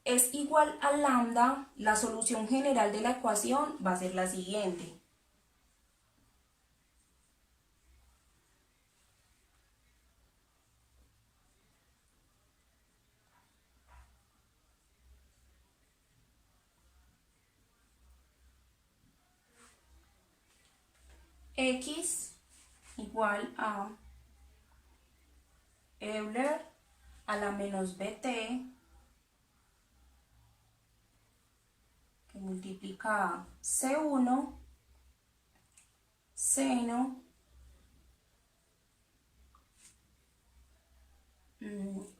es igual a lambda, la solución general de la ecuación va a ser la siguiente. X igual a Euler a la menos bt, que multiplica C1 seno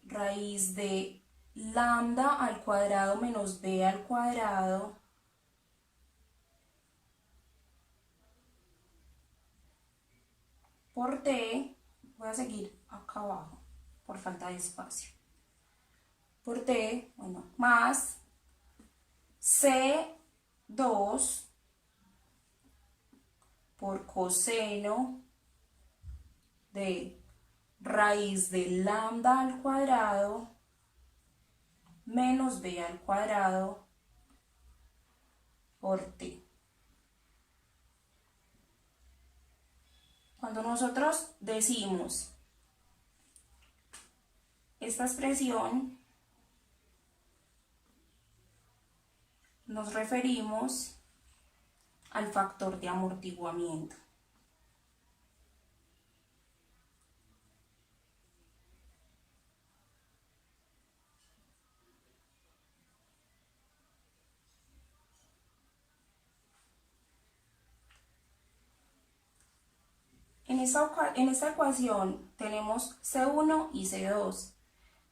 raíz de lambda al cuadrado menos b al cuadrado por t, voy a seguir acá abajo por falta de espacio, por t, bueno, más C2 por coseno de raíz de lambda al cuadrado menos b al cuadrado por t. Cuando nosotros decimos esta expresión, nos referimos al factor de amortiguamiento. En esta ecuación tenemos C1 y C2.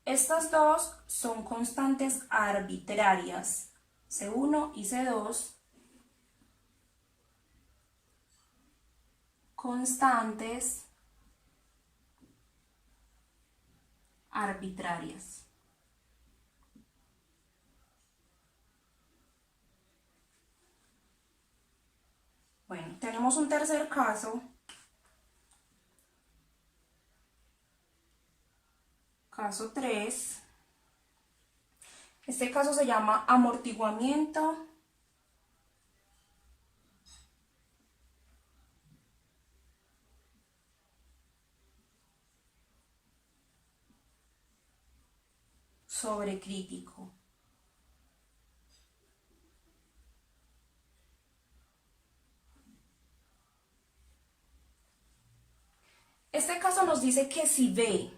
Estas dos son constantes arbitrarias, C1 y C2, constantes arbitrarias. Bueno, tenemos un tercer caso. Caso 3. Este caso se llama amortiguamiento sobrecrítico. Este caso nos dice que si B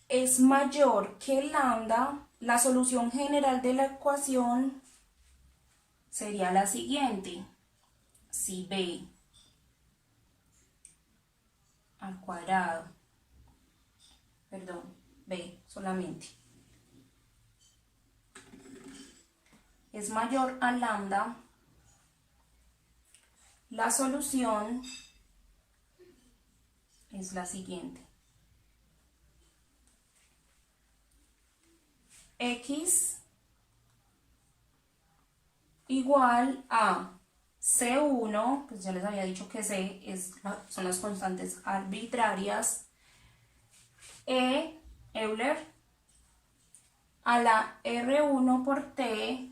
es mayor que lambda, la solución general de la ecuación sería la siguiente. Si B al cuadrado, perdón, B solamente, es mayor a lambda, la solución es la siguiente. X igual a C1, pues ya les había dicho que C son las constantes arbitrarias, Euler a la R1 por T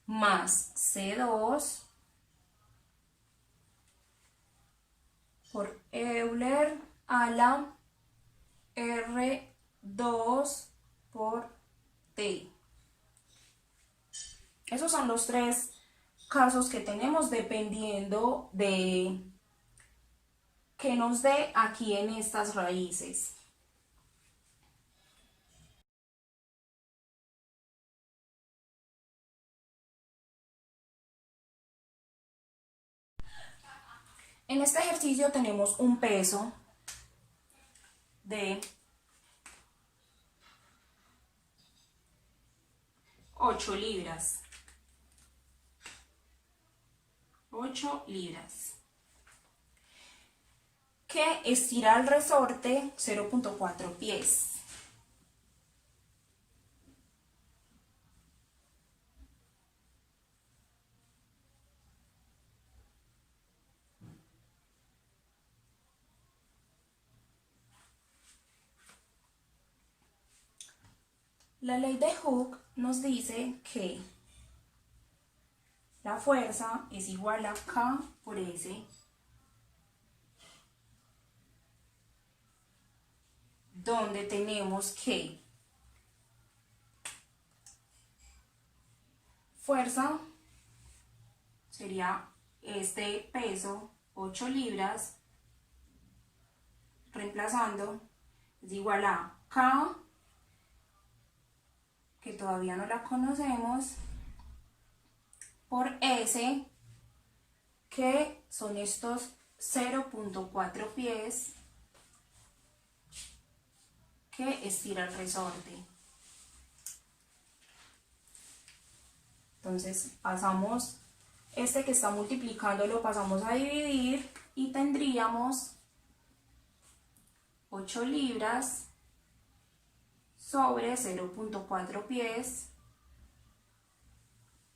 más C2 por Euler a la R2 por T. Esos son los tres casos que tenemos dependiendo de que nos dé aquí en estas raíces. En este ejercicio tenemos un peso de 8 libras. 8 libras. Que estira el resorte 0.4 pies. La ley de Hooke nos dice que la fuerza es igual a K por S, donde tenemos que fuerza sería este peso, 8 libras, reemplazando, es igual a K, que todavía no la conocemos, por S, que son estos 0.4 pies que estira el resorte. Entonces pasamos, este que está multiplicando lo pasamos a dividir y tendríamos 8 libras sobre 0.4 pies.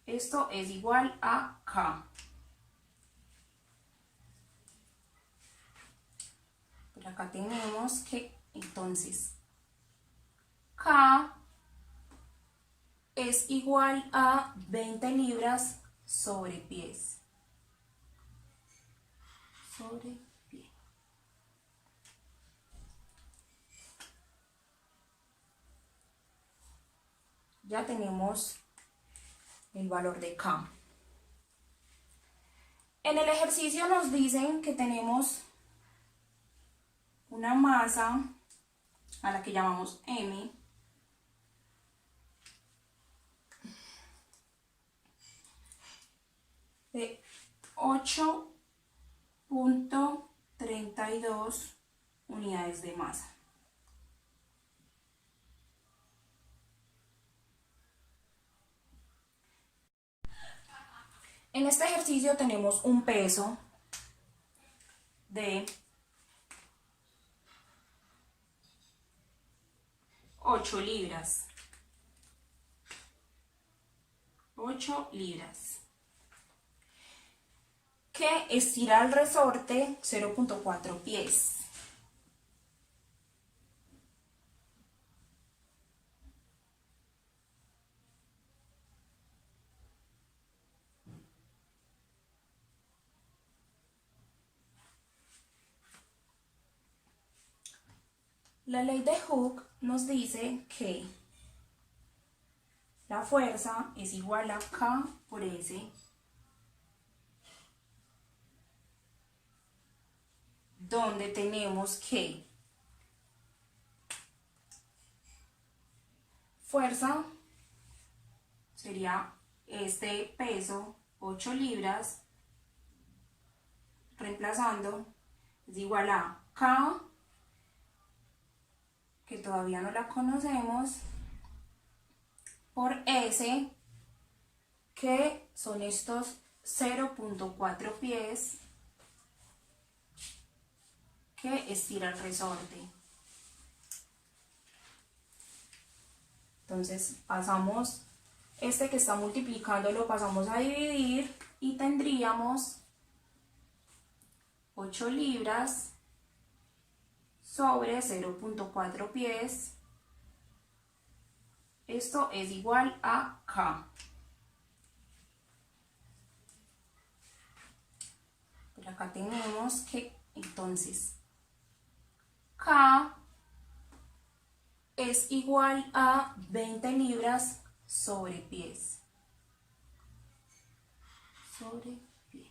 Esto es igual a K. Por acá tenemos que entonces K es igual a 20 libras sobre pies. Sobre pie. Ya tenemos el valor de K. En el ejercicio nos dicen que tenemos una masa a la que llamamos M, de 8.32 unidades de masa. En este ejercicio tenemos un peso de 8 libras. 8 libras. Que estira el resorte 0.4 pies. La ley de Hooke nos dice que la fuerza es igual a K por S, donde tenemos que fuerza sería este peso, 8 libras, reemplazando, es igual a K, que todavía no la conocemos, por S, que son estos 0.4 pies que estira el resorte. Entonces pasamos, este que está multiplicando lo pasamos a dividir y tendríamos 8 libras sobre 0.4 pies. Esto es igual a K. Por acá tenemos que entonces K es igual a 20 libras sobre pies. Sobre pie.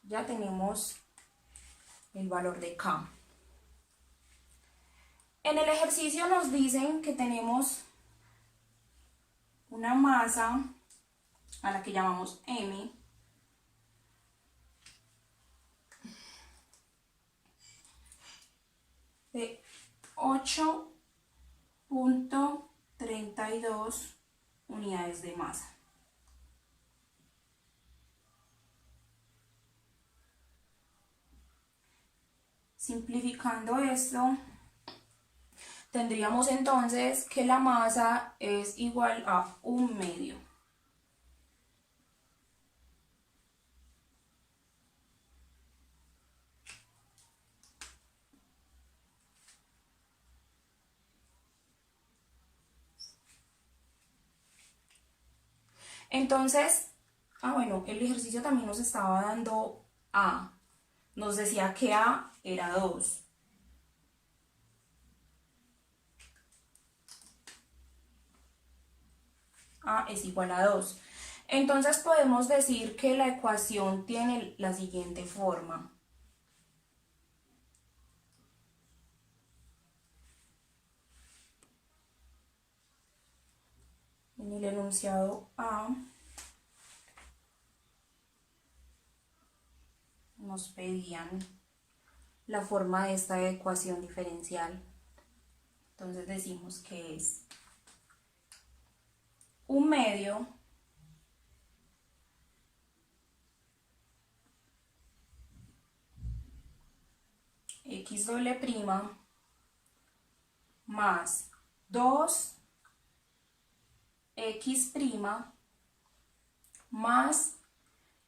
Ya tenemos el valor de K. En el ejercicio nos dicen que tenemos una masa a la que llamamos M, de 8.32 32 unidades de masa. Simplificando esto, tendríamos entonces que la masa es igual a 1/2. Entonces, bueno, el ejercicio también nos estaba dando A. Nos decía que A era 2. A es igual a 2. Entonces podemos decir que la ecuación tiene la siguiente forma. En el enunciado A nos pedían la forma de esta ecuación diferencial. Entonces decimos que es 1/2 x doble prima más 2 x prima más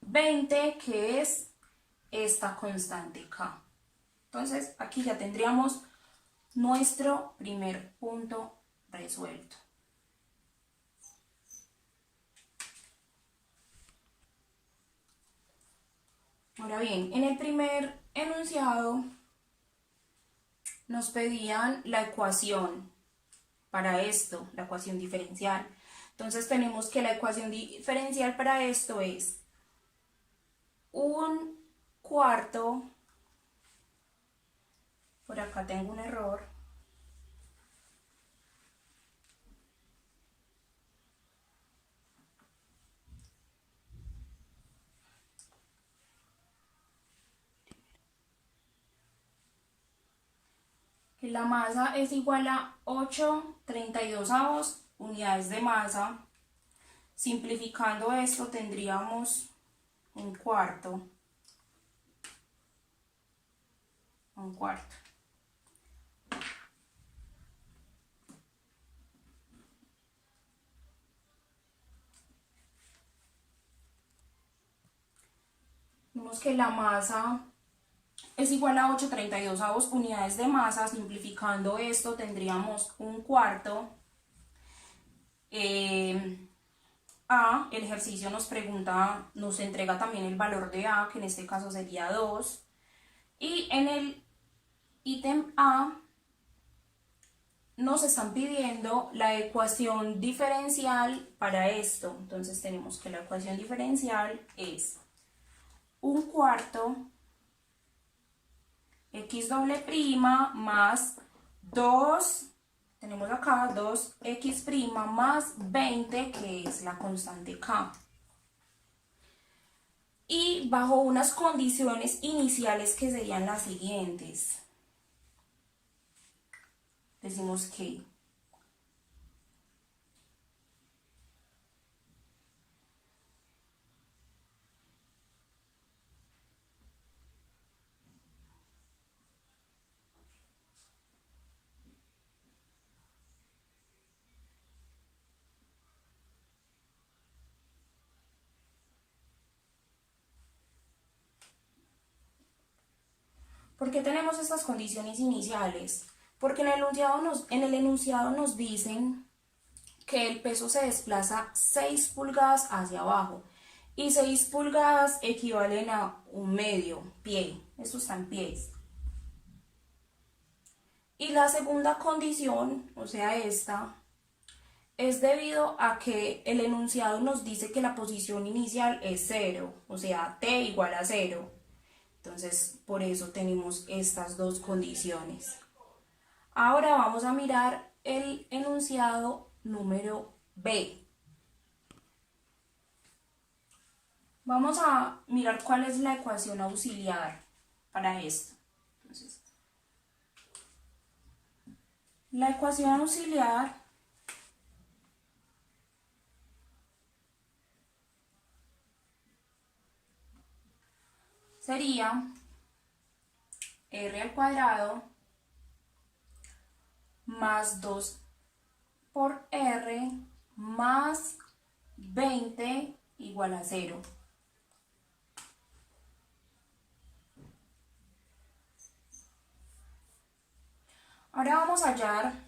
20, que es esta constante k. Entonces aquí ya tendríamos nuestro primer punto resuelto. Ahora bien, en el primer enunciado nos pedían la ecuación para esto, la ecuación diferencial. Entonces tenemos que la ecuación diferencial para esto es 1/4, por acá tengo un error, que la masa es igual a 8/32 unidades de masa. Simplificando esto tendríamos 1/4. Vemos que la masa es igual a 8/32 unidades de masa. Simplificando esto tendríamos 1/4. A, el ejercicio nos pregunta, nos entrega también el valor de A, que en este caso sería 2. Y en el ítem A nos están pidiendo la ecuación diferencial para esto. Entonces tenemos que la ecuación diferencial es 1/4 x doble prima más 2, tenemos acá 2x prima más 20, que es la constante k. Y bajo unas condiciones iniciales que serían las siguientes. Decimos que ¿por qué tenemos estas condiciones iniciales? Porque en el enunciado nos dicen que el peso se desplaza 6 pulgadas hacia abajo y 6 pulgadas equivalen a 1/2 pie. Esto está en pies. Y la segunda condición, o sea esta, es debido a que el enunciado nos dice que la posición inicial es 0, o sea, t igual a 0. Entonces, por eso tenemos estas dos condiciones. Ahora vamos a mirar el enunciado número B. Vamos a mirar cuál es la ecuación auxiliar para esto. Entonces, la ecuación auxiliar sería r al cuadrado más 2 por r más 20 igual a 0. Ahora vamos a hallar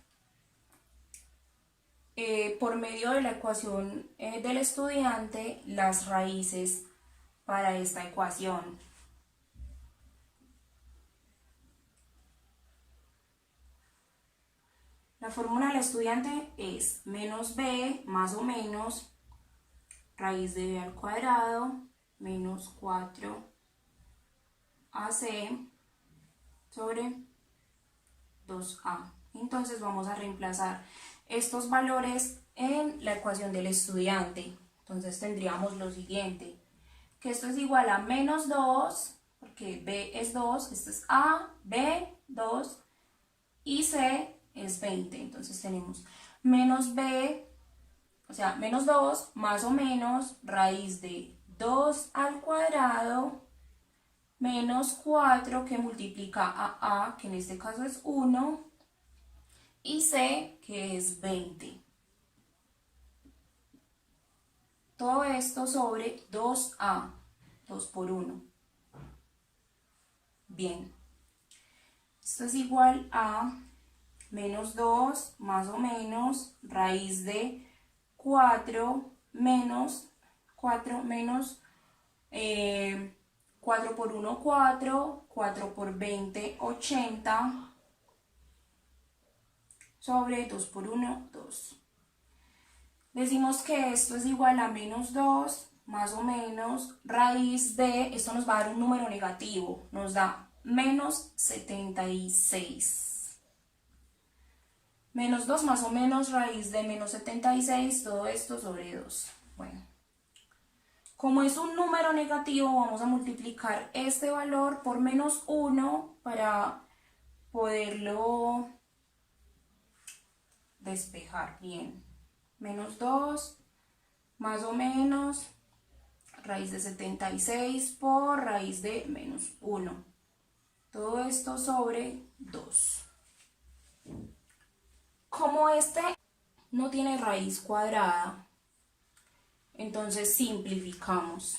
por medio de la ecuación del estudiante las raíces para esta ecuación. La fórmula del estudiante es menos b más o menos raíz de b al cuadrado menos 4ac sobre 2a. Entonces vamos a reemplazar estos valores en la ecuación del estudiante. Entonces tendríamos lo siguiente, que esto es igual a menos 2, porque b es 2, esto es a, b, 2 y c es 20. Entonces tenemos menos b, o sea, menos 2 más o menos raíz de 2 al cuadrado menos 4 que multiplica a, que en este caso es 1, y c, que es 20. Todo esto sobre 2a, 2 por 1. Bien, esto es igual a menos 2 más o menos raíz de 4 menos 4 por 1, 4, 4 por 20, 80, sobre 2 por 1, 2. Decimos que esto es igual a menos 2, más o menos, raíz de, esto nos va a dar un número negativo, nos da menos 76. Menos 2 más o menos raíz de menos 76, todo esto sobre 2. Bueno, como es un número negativo, vamos a multiplicar este valor por menos 1 para poderlo despejar bien. Menos 2 más o menos raíz de 76 por raíz de menos 1. Todo esto sobre 2. Como este no tiene raíz cuadrada, entonces simplificamos.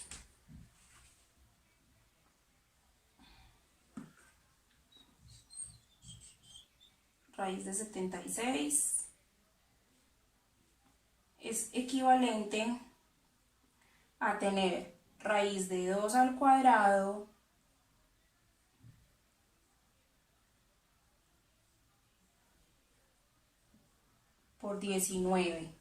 Raíz de 76 es equivalente a tener raíz de 2 al cuadrado por 19.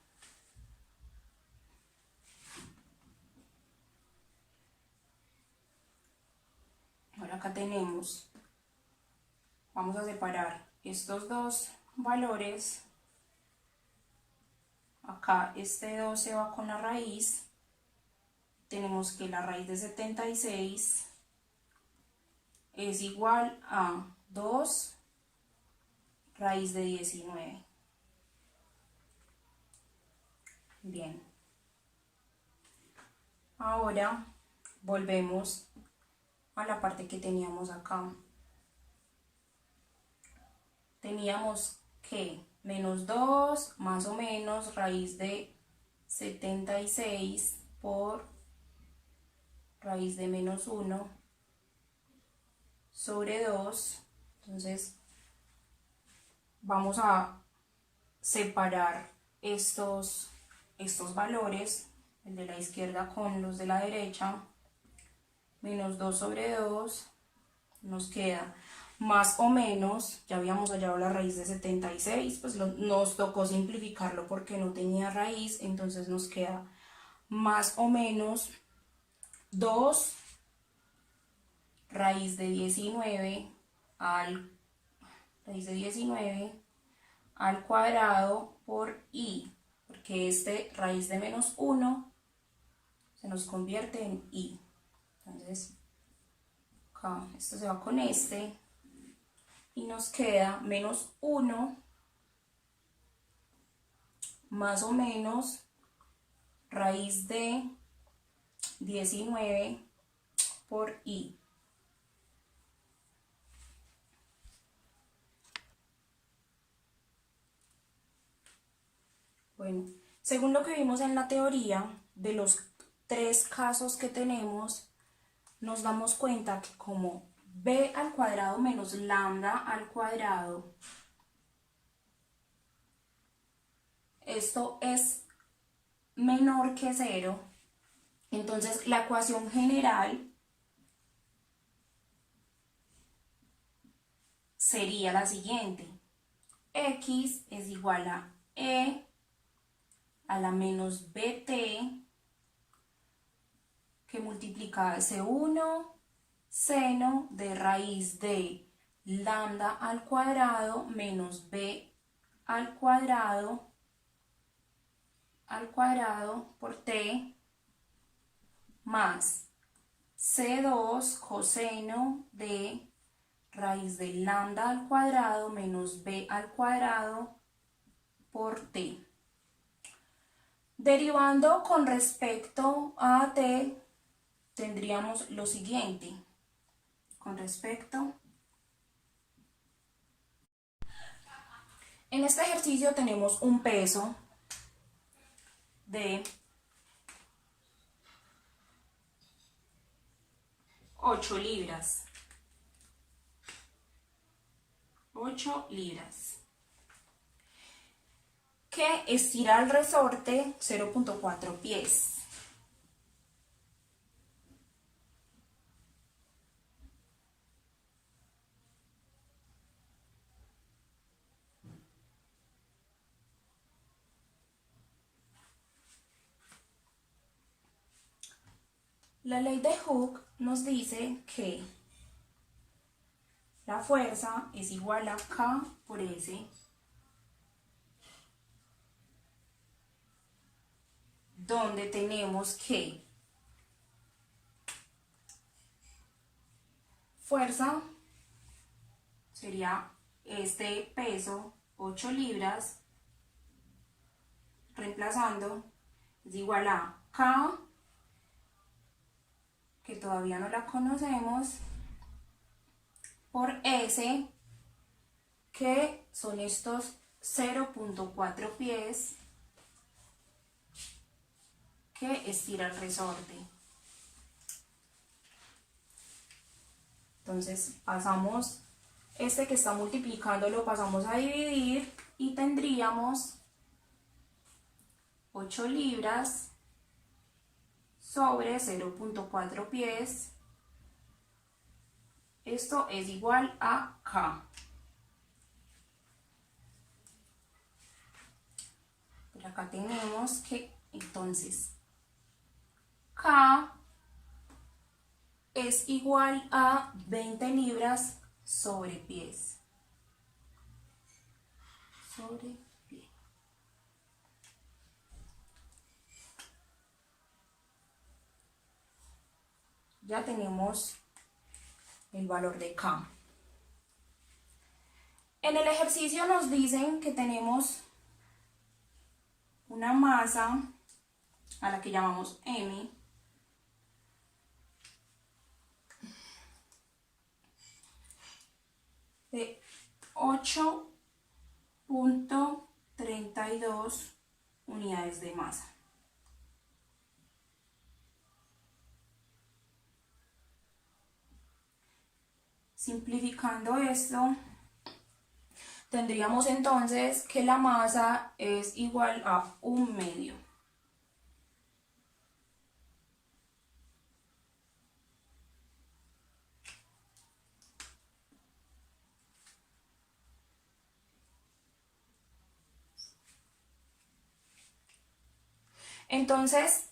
Ahora acá tenemos, vamos a separar estos dos valores. Acá este 2 se va con la raíz. Tenemos que la raíz de 76 es igual a 2 raíz de 19. Bien. Ahora volvemos a la parte que teníamos acá. Teníamos que menos 2 más o menos raíz de 76 por raíz de menos 1 sobre 2. Entonces vamos a separar estos valores, el de la izquierda con los de la derecha. Menos 2 sobre 2 nos queda más o menos, ya habíamos hallado la raíz de 76, pues nos tocó simplificarlo porque no tenía raíz, entonces nos queda más o menos 2 raíz de 19 al cuadrado por i, porque este raíz de menos 1 se nos convierte en i. Entonces acá esto se va con este y nos queda menos 1 más o menos raíz de 19 por i. Bueno, según lo que vimos en la teoría, de los 3 casos que tenemos, nos damos cuenta que como b al cuadrado menos lambda al cuadrado, esto es menor que 0, entonces la ecuación general sería la siguiente: x es igual a e a la menos bt, que multiplica C1 seno de raíz de lambda al cuadrado menos b al cuadrado por t, más C2 coseno de raíz de lambda al cuadrado menos b al cuadrado por t. Derivando con respecto a t, tendríamos lo siguiente. Con respecto, en este ejercicio tenemos un peso de 8 libras. 8 libras. Que estira el resorte 0.4 pies. La ley de Hooke nos dice que la fuerza es igual a K por S, donde tenemos que fuerza sería este peso, 8 libras, reemplazando, es igual a K, que todavía no la conocemos, por S, que son estos 0.4 pies que estira el resorte. Entonces pasamos, este que está multiplicando lo pasamos a dividir y tendríamos 8 libras sobre 0.4 pies. Esto es igual a K. Pero acá tenemos que entonces K es igual a 20 libras sobre pies. Sobre pie. Ya tenemos el valor de K. En el ejercicio nos dicen que tenemos una masa a la que llamamos M, de 8.32 unidades de masa. Simplificando esto, tendríamos entonces que la masa es igual a 1/2. Entonces,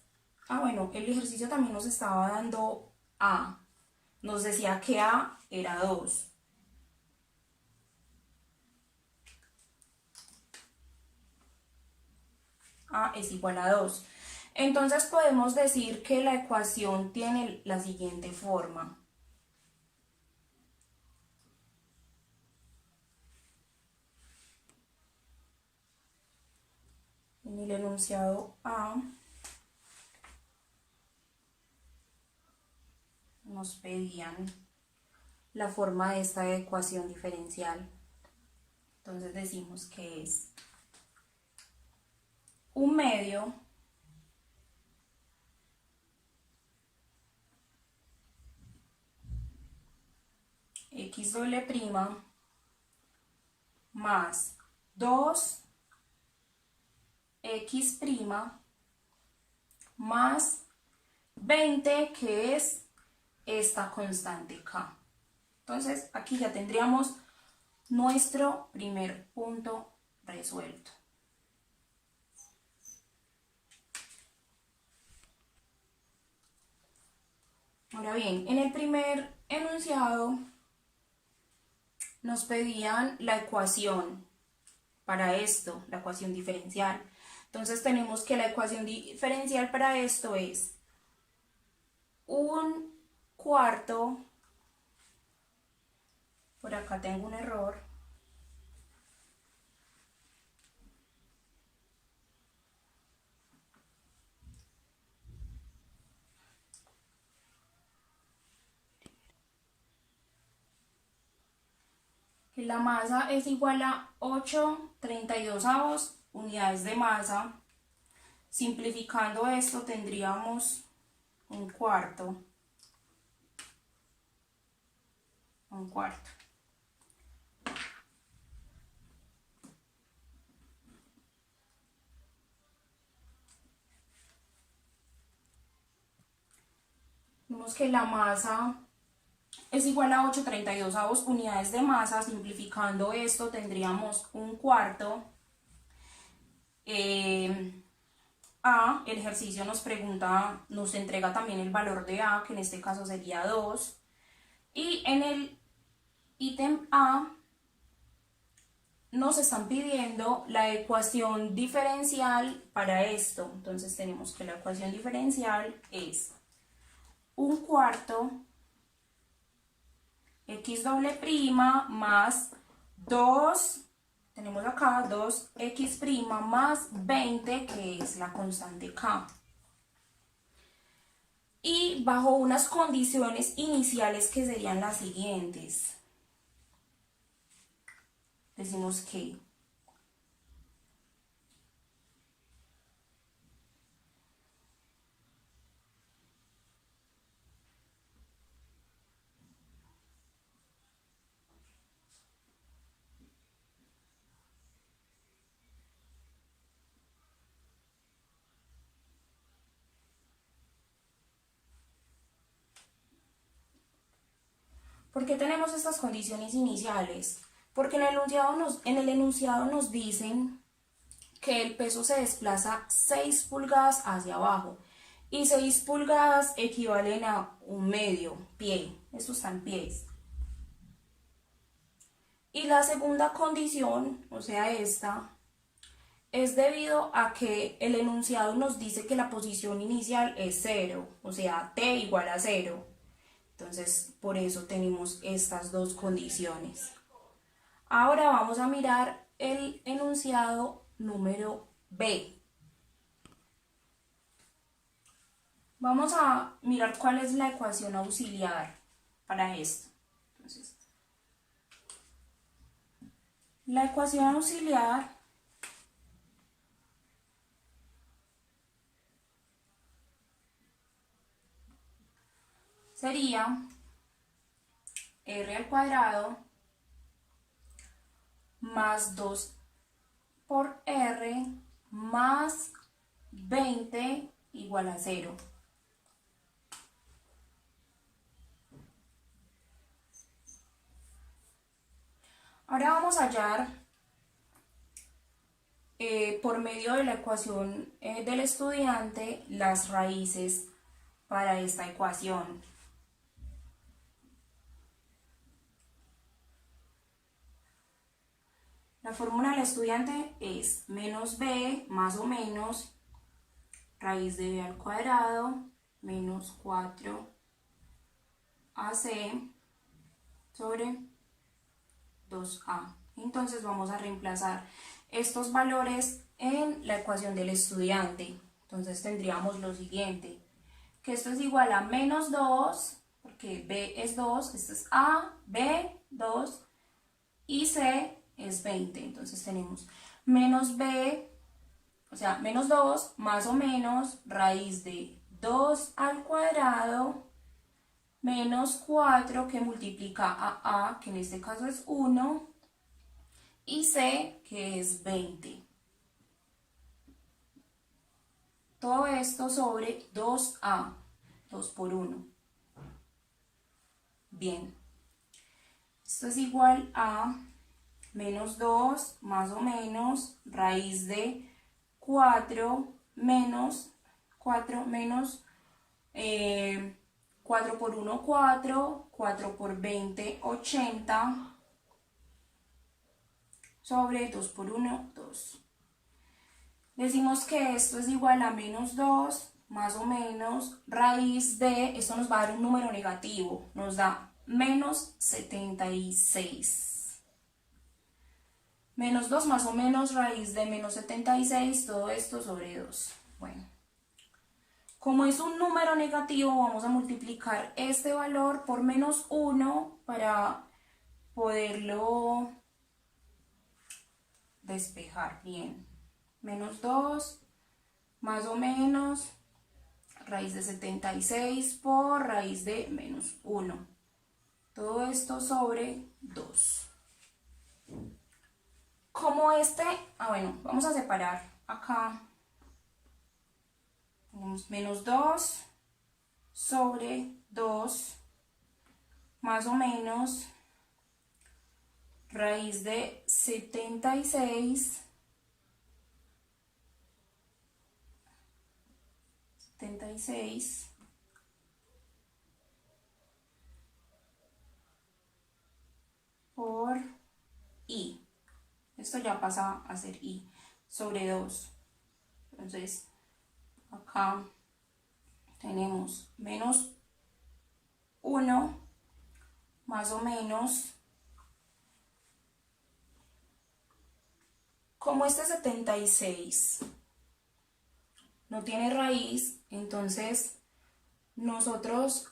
bueno, el ejercicio también nos estaba dando A. Nos decía que A era 2. A es igual a 2. Entonces podemos decir que la ecuación tiene la siguiente forma. En el enunciado A nos pedían la forma de esta ecuación diferencial. Entonces decimos que es un medio x doble prima más 2x prima más 20, que es esta constante k. Entonces aquí ya tendríamos nuestro primer punto resuelto. Ahora bien, en el primer enunciado nos pedían la ecuación para esto, la ecuación diferencial. Entonces tenemos que la ecuación diferencial para esto es 1/4, por acá tengo un error, que la masa es igual a 8/32 unidades de masa. Simplificando esto tendríamos un cuarto. Vemos que la masa es igual a 8/32 unidades de masa. Simplificando esto tendríamos un cuarto. A, el ejercicio nos pregunta, nos entrega también el valor de A, que en este caso sería 2. Y en el ítem A nos están pidiendo la ecuación diferencial para esto. Entonces tenemos que la ecuación diferencial es 1/4 x doble prima más 2, tenemos acá 2x prima más 20, que es la constante k. Y bajo unas condiciones iniciales que serían las siguientes. Decimos que ¿por qué tenemos estas condiciones iniciales? Porque en el enunciado nos dicen que el peso se desplaza 6 pulgadas hacia abajo y 6 pulgadas equivalen a un medio pie. Esto está en pies. Y la segunda condición, o sea esta, es debido a que el enunciado nos dice que la posición inicial es 0, o sea, t igual a 0. Entonces, por eso tenemos estas dos condiciones. Ahora vamos a mirar el enunciado número B. Vamos a mirar cuál es la ecuación auxiliar para esto. Entonces, la ecuación auxiliar sería r al cuadrado más 2 por r más 20 igual a 0. Ahora vamos a hallar por medio de la ecuación del estudiante las raíces para esta ecuación. La fórmula del estudiante es menos b más o menos raíz de b al cuadrado menos 4ac sobre 2a. Entonces vamos a reemplazar estos valores en la ecuación del estudiante. Entonces tendríamos lo siguiente, que esto es igual a menos 2, porque b es 2, esto es a, b, 2 y c es 20. Entonces tenemos menos b, o sea, menos 2 más o menos raíz de 2 al cuadrado menos 4 que multiplica a, que en este caso es 1, y c, que es 20. Todo esto sobre 2a, 2 por 1. Bien, esto es igual a menos 2 más o menos raíz de 4 menos 4 por 1, 4, 4 por 20, 80, sobre 2 por 1, 2. Decimos que esto es igual a menos 2, más o menos, raíz de, esto nos va a dar un número negativo, nos da menos 76. Menos 2 más o menos raíz de menos 76, todo esto sobre 2. Bueno, como es un número negativo, vamos a multiplicar este valor por menos 1 para poderlo despejar bien. Menos 2, más o menos, raíz de 76 por raíz de menos 1. Todo esto sobre 2. Como bueno, vamos a separar acá. Tenemos menos 2 sobre 2, más o menos, raíz de 76 por i. Esto ya pasa a ser i sobre 2. Entonces, acá tenemos menos 1, más o menos. Como este 76 no tiene raíz, entonces nosotros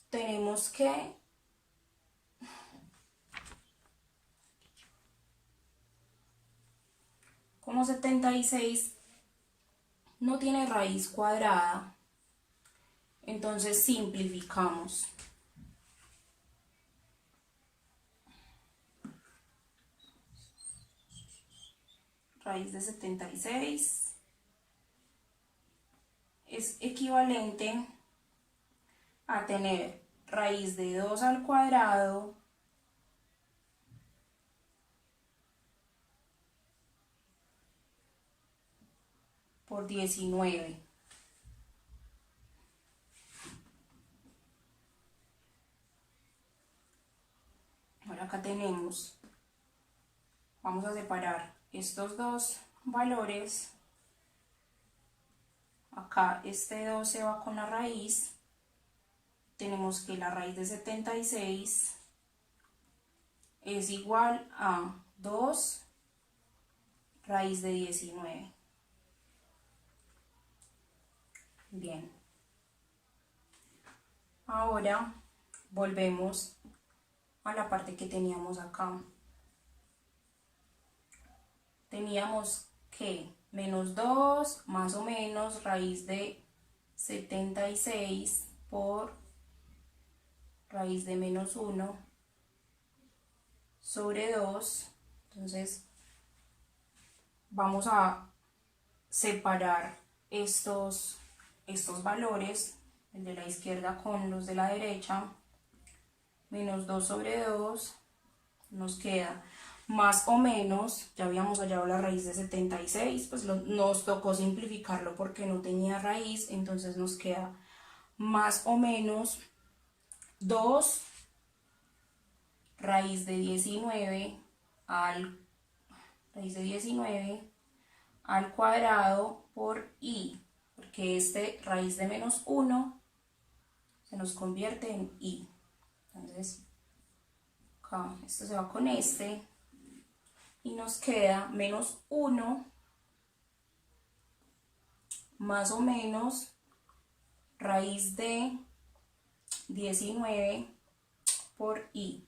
tenemos que como 76 no tiene raíz cuadrada, entonces simplificamos. Raíz de 76 es equivalente a tener raíz de 2 al cuadrado por 19. Ahora acá tenemos, vamos a separar estos dos valores. Acá este 2 se va con la raíz. Tenemos que la raíz de 76 es igual a 2 raíz de 19. Bien. Ahora volvemos a la parte que teníamos acá. Teníamos que menos 2 más o menos raíz de 76 por raíz de menos 1 sobre 2. Entonces vamos a separar estos valores, el de la izquierda con los de la derecha. Menos 2 sobre 2 nos queda más o menos, ya habíamos hallado la raíz de 76, pues nos tocó simplificarlo porque no tenía raíz, entonces nos queda más o menos 2 raíz de 19 al cuadrado por i, porque raíz de menos 1 se nos convierte en i. Entonces, acá esto se va con este y nos queda menos 1 más o menos raíz de 19 por i.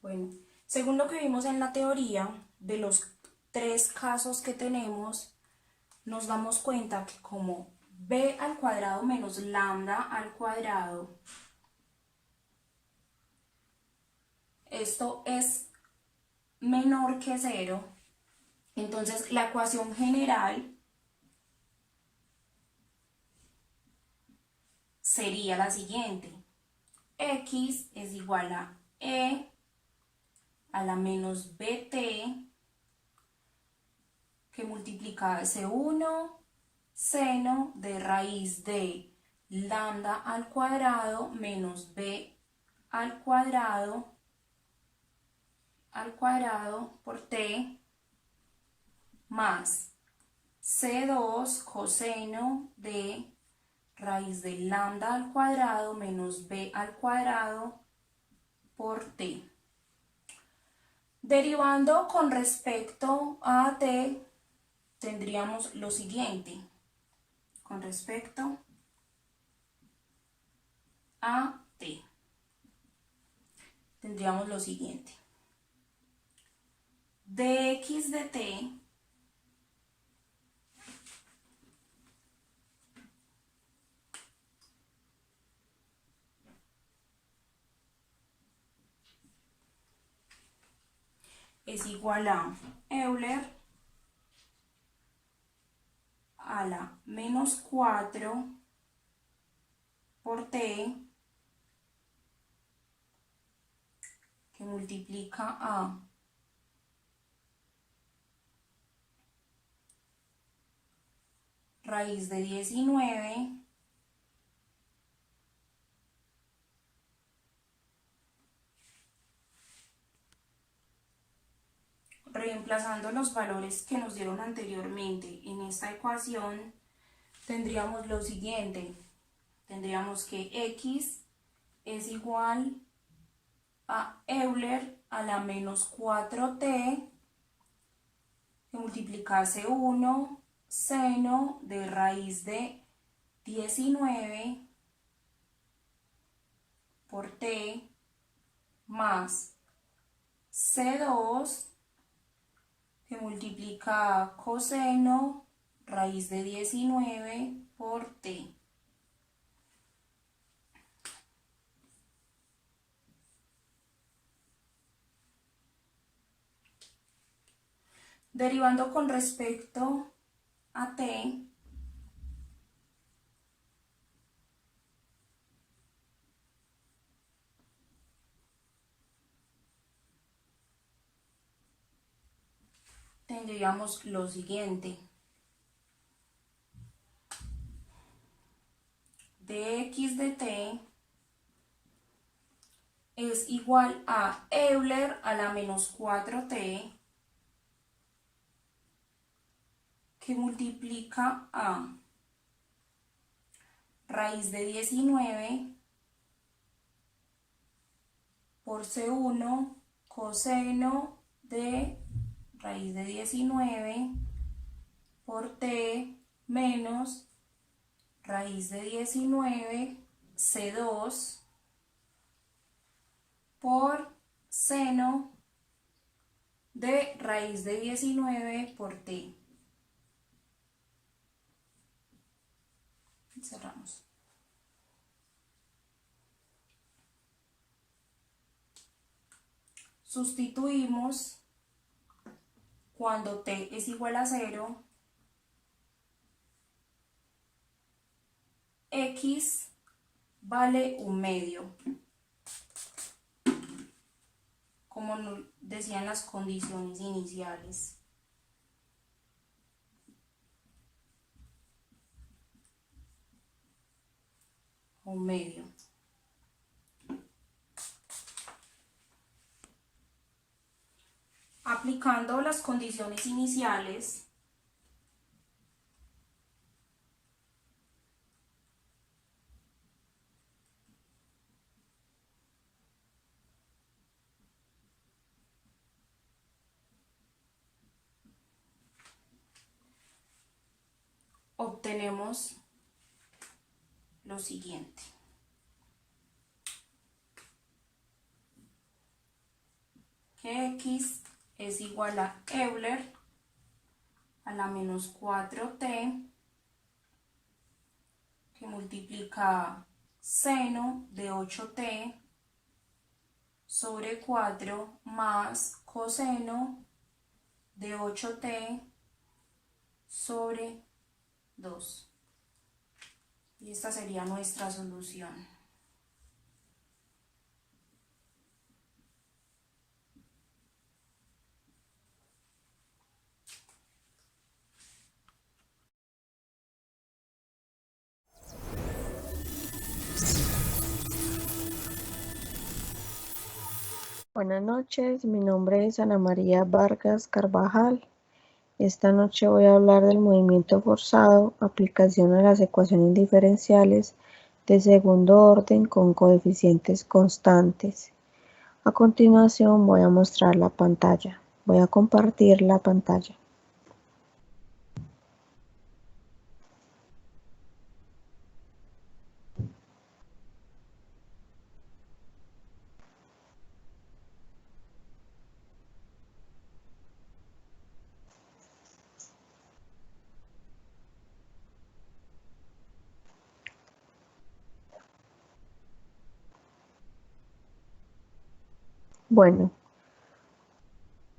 Bueno, según lo que vimos en la teoría, de los 3 casos que tenemos, nos damos cuenta que como b al cuadrado menos lambda al cuadrado, esto es menor que 0, entonces la ecuación general sería la siguiente: x es igual a e a la menos bt, que multiplica C1 seno de raíz de lambda al cuadrado menos b al cuadrado por t, más C2 coseno de raíz de lambda al cuadrado menos b al cuadrado por t. Derivando con respecto a t, tendríamos lo siguiente. Con respecto a t, tendríamos lo siguiente: dx de t es igual a Euler a la menos 4 por t, que multiplica a raíz de 19 reemplazando los valores que nos dieron anteriormente en esta ecuación. Tendríamos lo siguiente: tendríamos que x es igual a Euler a la menos 4t, que multiplicase 1 seno de raíz de 19 por t, más C2, que multiplica coseno raíz de 19 por t. Derivando con respecto a t, tendríamos lo siguiente: dx de t es igual a Euler a la menos 4t, que multiplica a raíz de 19 por C1 coseno de raíz de 19 por t, menos raíz de 19 C2 por seno de raíz de 19 por t. Cerramos. Sustituimos cuando t es igual a 0, x vale 1/2, como nos decían las condiciones iniciales. Un medio. Aplicando las condiciones iniciales, obtenemos lo siguiente: que x es igual a Euler a la menos 4t que multiplica seno de 8t sobre 4 más coseno de 8t sobre 2. Y esta sería nuestra solución. Buenas noches, mi nombre es Ana María Vargas Carvajal. Esta noche voy a hablar del movimiento forzado, aplicación a las ecuaciones diferenciales de segundo orden con coeficientes constantes. A continuación voy a mostrar la pantalla. Voy a compartir la pantalla. Bueno,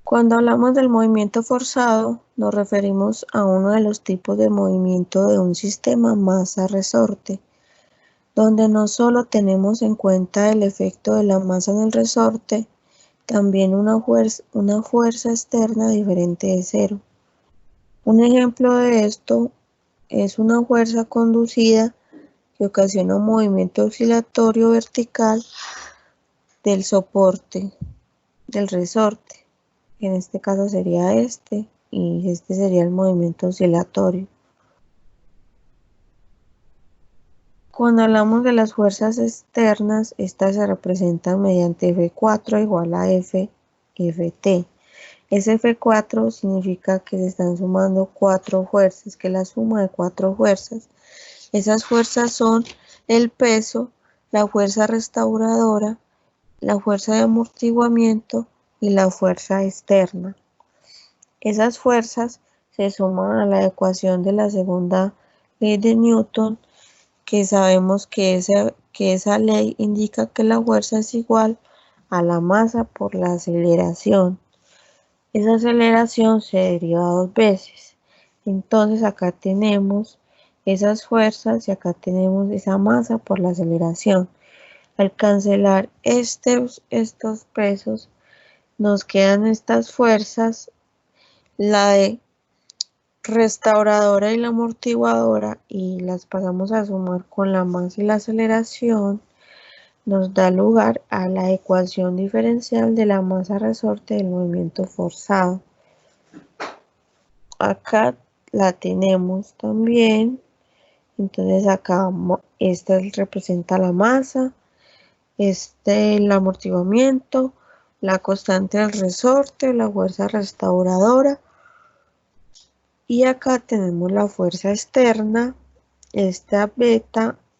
cuando hablamos del movimiento forzado, nos referimos a uno de los tipos de movimiento de un sistema masa-resorte, donde no solo tenemos en cuenta el efecto de la masa en el resorte, también una fuerza externa diferente de cero. Un ejemplo de esto es una fuerza conducida que ocasiona un movimiento oscilatorio vertical del soporte del resorte, que en este caso sería este, y este sería el movimiento oscilatorio. Cuando hablamos de las fuerzas externas, estas se representan mediante F4 igual a Ft. Ese F4 significa que se están sumando 4 fuerzas, que es la suma de 4 fuerzas. Esas fuerzas son el peso, la fuerza restauradora, la fuerza de amortiguamiento y la fuerza externa. Esas fuerzas se suman a la ecuación de la segunda ley de Newton, que sabemos que esa ley indica que la fuerza es igual a la masa por la aceleración. Esa aceleración se deriva dos veces. Entonces acá tenemos esas fuerzas y acá tenemos esa masa por la aceleración. Al cancelar estos pesos, nos quedan estas fuerzas, la de restauradora y la amortiguadora, y las pasamos a sumar con la masa y la aceleración, nos da lugar a la ecuación diferencial de la masa resorte del movimiento forzado. Acá la tenemos también. Entonces acá esta representa la masa, el amortiguamiento, la constante del resorte, la fuerza restauradora. Y acá tenemos la fuerza externa. Esta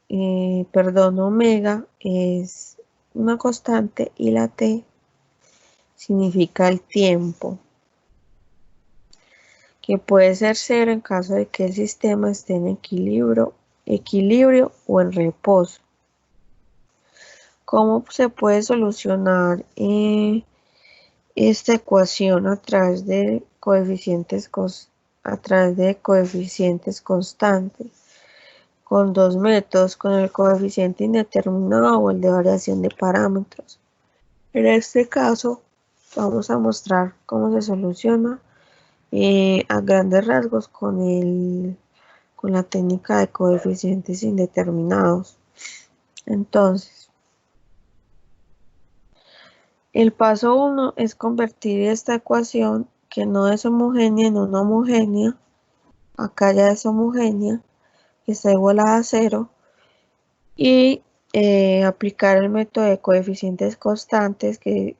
omega es una constante y la T significa el tiempo, que puede ser cero en caso de que el sistema esté en equilibrio o en reposo. ¿Cómo se puede solucionar esta ecuación a través de coeficientes constantes? Con dos métodos, con el coeficiente indeterminado o el de variación de parámetros. En este caso vamos a mostrar cómo se soluciona a grandes rasgos con la técnica de coeficientes indeterminados. Entonces, el paso 1 es convertir esta ecuación que no es homogénea en una homogénea. Acá ya es homogénea, que está igualada a 0, y aplicar el método de coeficientes constantes que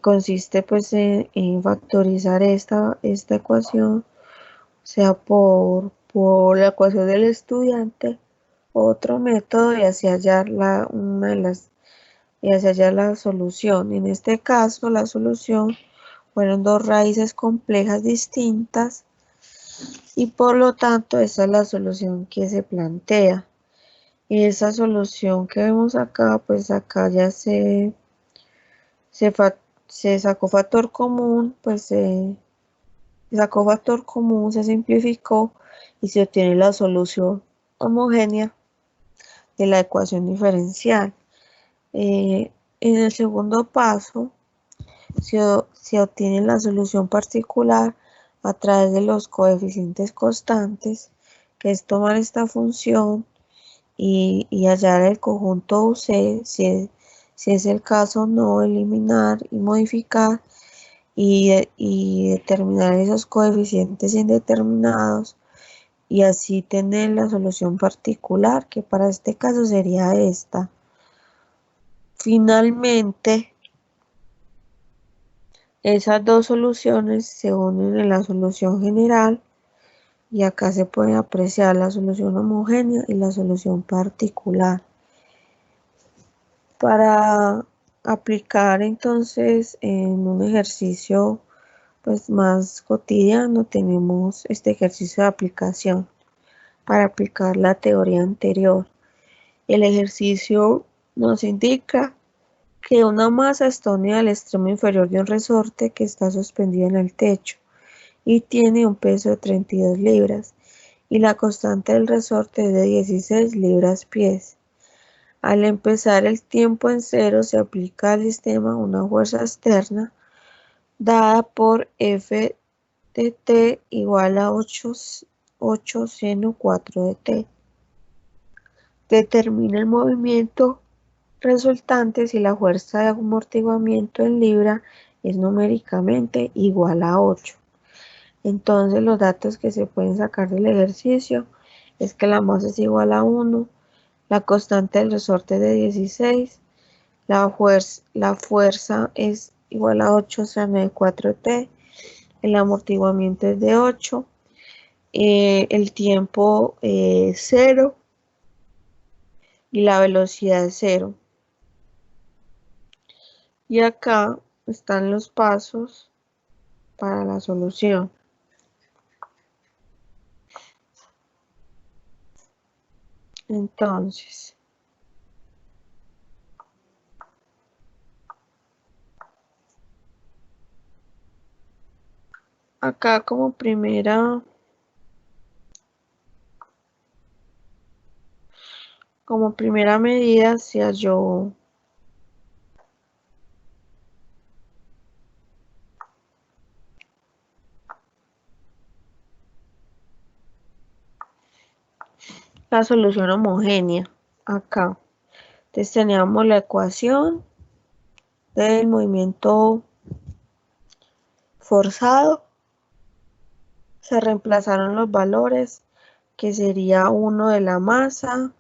consiste pues en factorizar esta ecuación, sea por la ecuación del estudiante, otro método, y así hallar una de las y hacia allá la solución. En este caso, la solución fueron dos raíces complejas distintas y por lo tanto esa es la solución que se plantea. Y esa solución que vemos acá, pues acá ya se sacó factor común, pues se sacó factor común, se simplificó y se obtiene la solución homogénea de la ecuación diferencial. En el segundo paso se obtiene la solución particular a través de los coeficientes constantes, que es tomar esta función y hallar el conjunto UC, si es el caso no, eliminar y modificar y determinar esos coeficientes indeterminados y así tener la solución particular, que para este caso sería esta. Finalmente, esas dos soluciones se unen en la solución general y acá se puede apreciar la solución homogénea y la solución particular. Para aplicar entonces en un ejercicio pues más cotidiano tenemos este ejercicio de aplicación para aplicar la teoría anterior. El ejercicio nos indica que una masa está unida al extremo inferior de un resorte que está suspendido en el techo y tiene un peso de 32 libras y la constante del resorte es de 16 libras-pies. Al empezar el tiempo en cero se aplica al sistema una fuerza externa dada por F de T igual a 8 seno 4 de T. Determina el movimiento resultante si la fuerza de amortiguamiento en libra es numéricamente igual a 8. Entonces los datos que se pueden sacar del ejercicio es que la masa es igual a 1, la constante del resorte es de 16, la fuerza es igual a 8 seno de 4t, el amortiguamiento es de 8, el tiempo es 0 y la velocidad es 0. Y acá están los pasos para la solución. Entonces, acá como primera medida se halló la solución homogénea acá. Entonces teníamos la ecuación del movimiento forzado, se reemplazaron los valores, que sería 1 de la masa,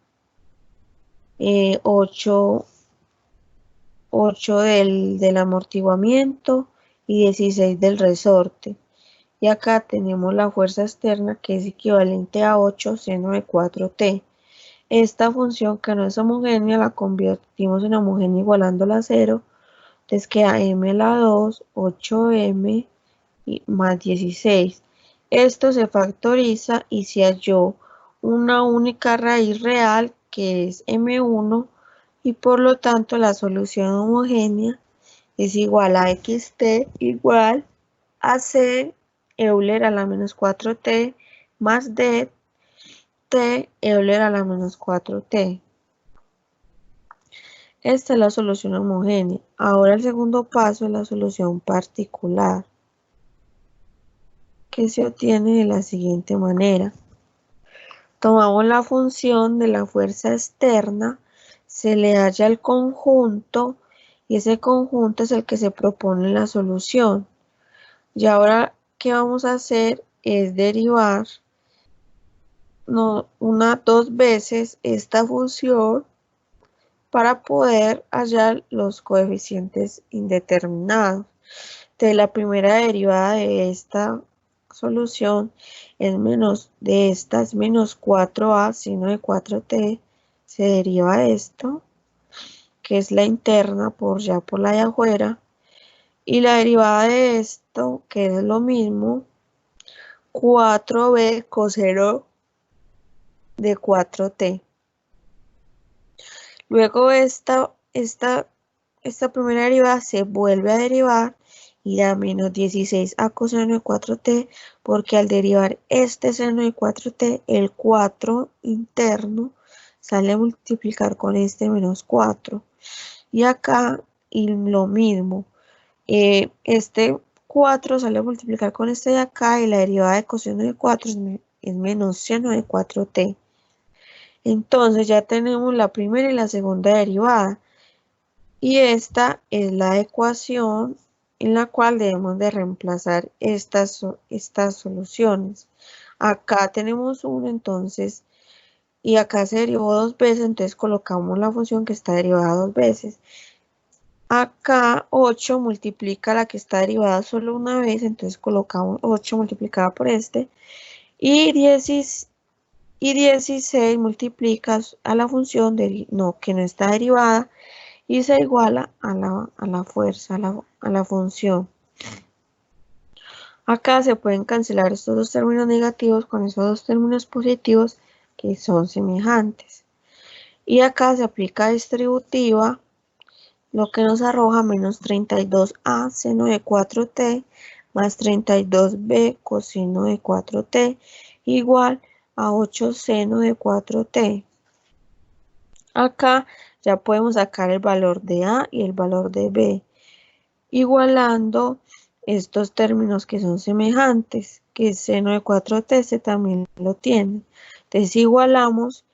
8 del amortiguamiento y 16 del resorte. Y acá tenemos la fuerza externa, que es equivalente a 8 seno de 4t. Esta función, que no es homogénea, la convertimos en homogénea igualándola a 0. Entonces queda m a la 2, 8m más 16. Esto se factoriza y se halló una única raíz real, que es m1, y por lo tanto la solución homogénea es igual a xt igual a c Euler a la menos 4t más d t Euler a la menos 4t. Esta es la solución homogénea. Ahora el segundo paso es la solución particular, que se obtiene de la siguiente manera. Tomamos la función de la fuerza externa, se le halla el conjunto y ese conjunto es el que se propone en la solución. Y ahora, ¿qué vamos a hacer? Es derivar dos veces esta función para poder hallar los coeficientes indeterminados. Entonces, la primera derivada de esta solución es menos 4a seno de 4t, se deriva esto, que es la interna por la de afuera, y la derivada de esto, que es lo mismo, 4b coseno de 4t. Luego esta primera derivada se vuelve a derivar y da menos 16a coseno de 4t, porque al derivar este seno de 4t, el 4 interno sale a multiplicar con este menos 4. Y acá y lo mismo, este 4 sale a multiplicar con este de acá y la derivada de coseno de 4 es menos seno de 4t. Entonces ya tenemos la primera y la segunda derivada. Y esta es la ecuación en la cual debemos de reemplazar estas soluciones. Acá tenemos 1, entonces, y acá se derivó 2 veces, entonces colocamos la función que está derivada 2 veces. Acá 8 multiplica la que está derivada solo una vez, entonces colocamos 8 multiplicada por este. Y 16 multiplica a la función que no está derivada y se iguala a la fuerza, a la función. Acá se pueden cancelar estos dos términos negativos con esos dos términos positivos que son semejantes. Y acá se aplica distributiva, lo que nos arroja menos 32a seno de 4t más 32b coseno de 4t igual a 8 seno de 4t. Acá ya podemos sacar el valor de a y el valor de b, igualando estos términos que son semejantes, que seno de 4t este también lo tiene. Entonces igualamos,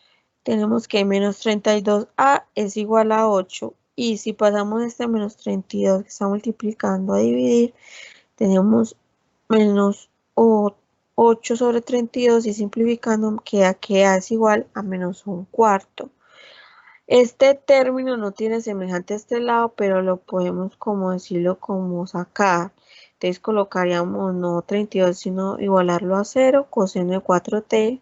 tenemos que menos 32a es igual a 8, y si pasamos este menos 32 que está multiplicando a dividir, tenemos menos 8 sobre 32 y simplificando queda que a es igual a menos 1/4. Este término no tiene semejante a este lado, pero lo podemos como decirlo como sacar. Entonces colocaríamos no 32 sino igualarlo a 0, coseno de 4t.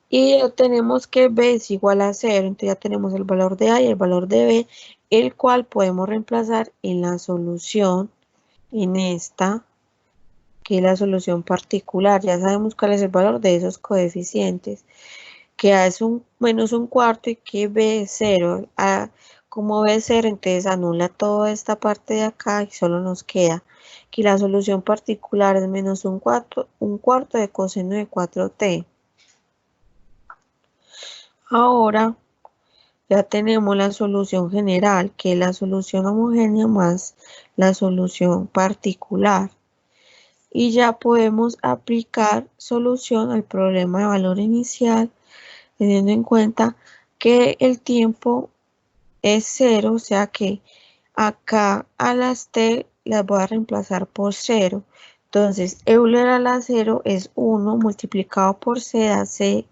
Y obtenemos que b es igual a 0, entonces ya tenemos el valor de a y el valor de b, el cual podemos reemplazar en la solución, en esta, que es la solución particular. Ya sabemos cuál es el valor de esos coeficientes, que a es menos 1/4 y que b es 0. Como b es 0, entonces anula toda esta parte de acá y solo nos queda que la solución particular es menos 1/4 de coseno de 4t. Ahora ya tenemos la solución general, que es la solución homogénea más la solución particular. Y ya podemos aplicar solución al problema de valor inicial, teniendo en cuenta que el tiempo es 0, o sea que acá a las t las voy a reemplazar por 0. Entonces, Euler a la 0 es 1 multiplicado por c da c.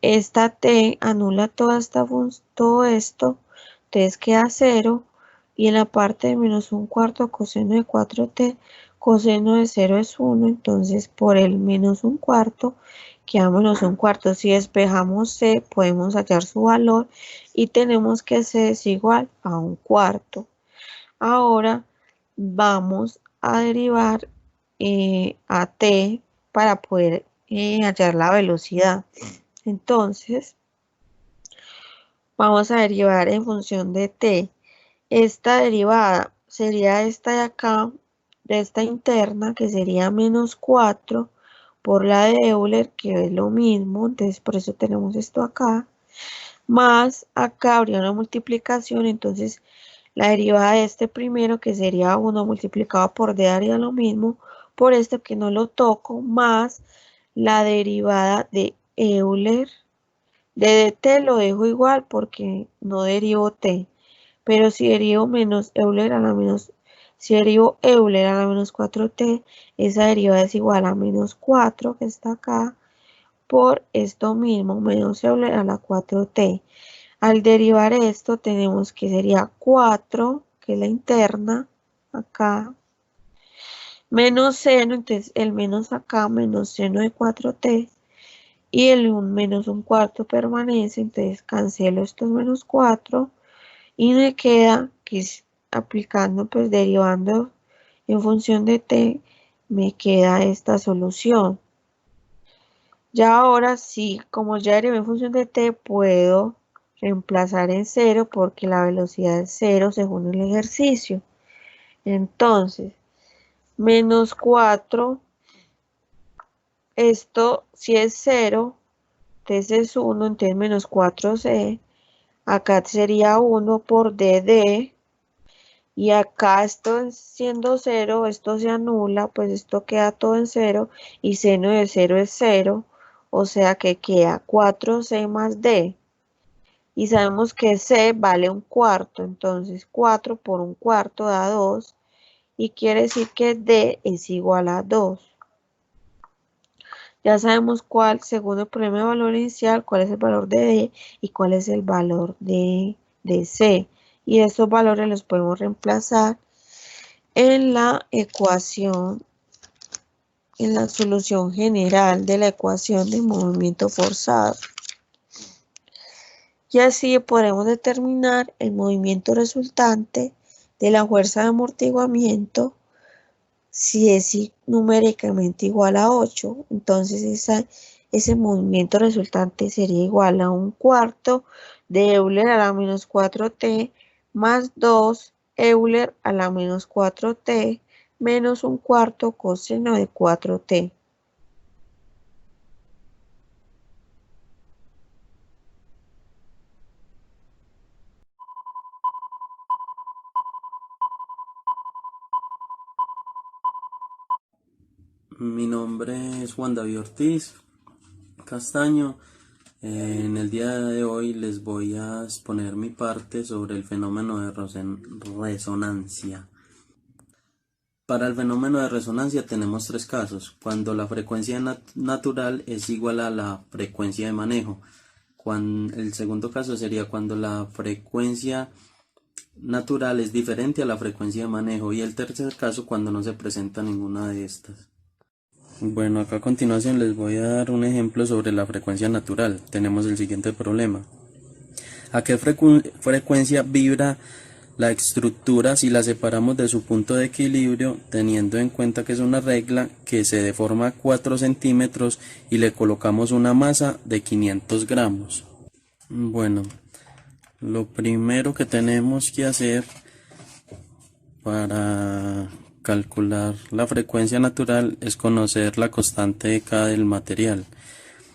Esta t anula todo esto, entonces queda 0, y en la parte de menos 1/4 coseno de 4t, coseno de 0 es 1, entonces por el menos 1/4 queda menos 1/4. Si despejamos c, podemos hallar su valor y tenemos que c es igual a 1/4. Ahora vamos a derivar a t para poder hallar la velocidad. Entonces, vamos a derivar en función de t. Esta derivada sería esta de acá, de esta interna, que sería menos 4 por la de Euler, que es lo mismo, entonces por eso tenemos esto acá, más acá habría una multiplicación, entonces la derivada de este primero, que sería 1 multiplicado por d, haría lo mismo, por esto que no lo toco, más la derivada de Euler. De dt lo dejo igual porque no derivo t, pero si derivo Euler a la menos 4t, esa derivada es igual a menos 4, que está acá, por esto mismo, menos Euler a la 4t. Al derivar esto tenemos que sería 4, que es la interna, acá, menos seno, entonces el menos acá, menos seno de 4t, y el menos 1/4 permanece, entonces cancelo estos menos 4 Y me queda que aplicando, pues derivando en función de t, me queda esta solución. Ya ahora sí, como ya derivé en función de t, puedo reemplazar en 0 porque la velocidad es 0 según el ejercicio. Entonces, menos 4, esto si es 0, t es 1, entonces menos 4c, acá sería 1 por dd, y acá esto siendo 0, esto se anula, pues esto queda todo en 0, y seno de 0 es 0, o sea que queda 4c más d. Y sabemos que c vale un cuarto, entonces 4 por un cuarto da 2, y quiere decir que d es igual a 2. Ya sabemos cuál, según el problema de valor inicial, cuál es el valor de d y cuál es el valor de c. Y estos valores los podemos reemplazar en la ecuación, en la solución general de la ecuación de movimiento forzado. Y así podremos determinar el movimiento resultante de la fuerza de amortiguamiento si es numéricamente igual a 8. Entonces ese movimiento resultante sería igual a un cuarto de Euler a la menos 4t más 2 Euler a la menos 4t menos un cuarto coseno de 4t. Mi nombre es Juan David Ortiz Castaño. En el día de hoy les voy a exponer mi parte sobre el fenómeno de resonancia. Para el fenómeno de resonancia tenemos tres casos: cuando la frecuencia natural es igual a la frecuencia de manejo. El segundo caso sería cuando la frecuencia natural es diferente a la frecuencia de manejo, y el tercer caso cuando no se presenta ninguna de estas. Bueno, acá a continuación les voy a dar un ejemplo sobre la frecuencia natural. Tenemos el siguiente problema: ¿a qué frecuencia vibra la estructura si la separamos de su punto de equilibrio, teniendo en cuenta que es una regla que se deforma 4 centímetros y le colocamos una masa de 500 gramos? Bueno, lo primero que tenemos que hacer para calcular la frecuencia natural es conocer la constante K del material.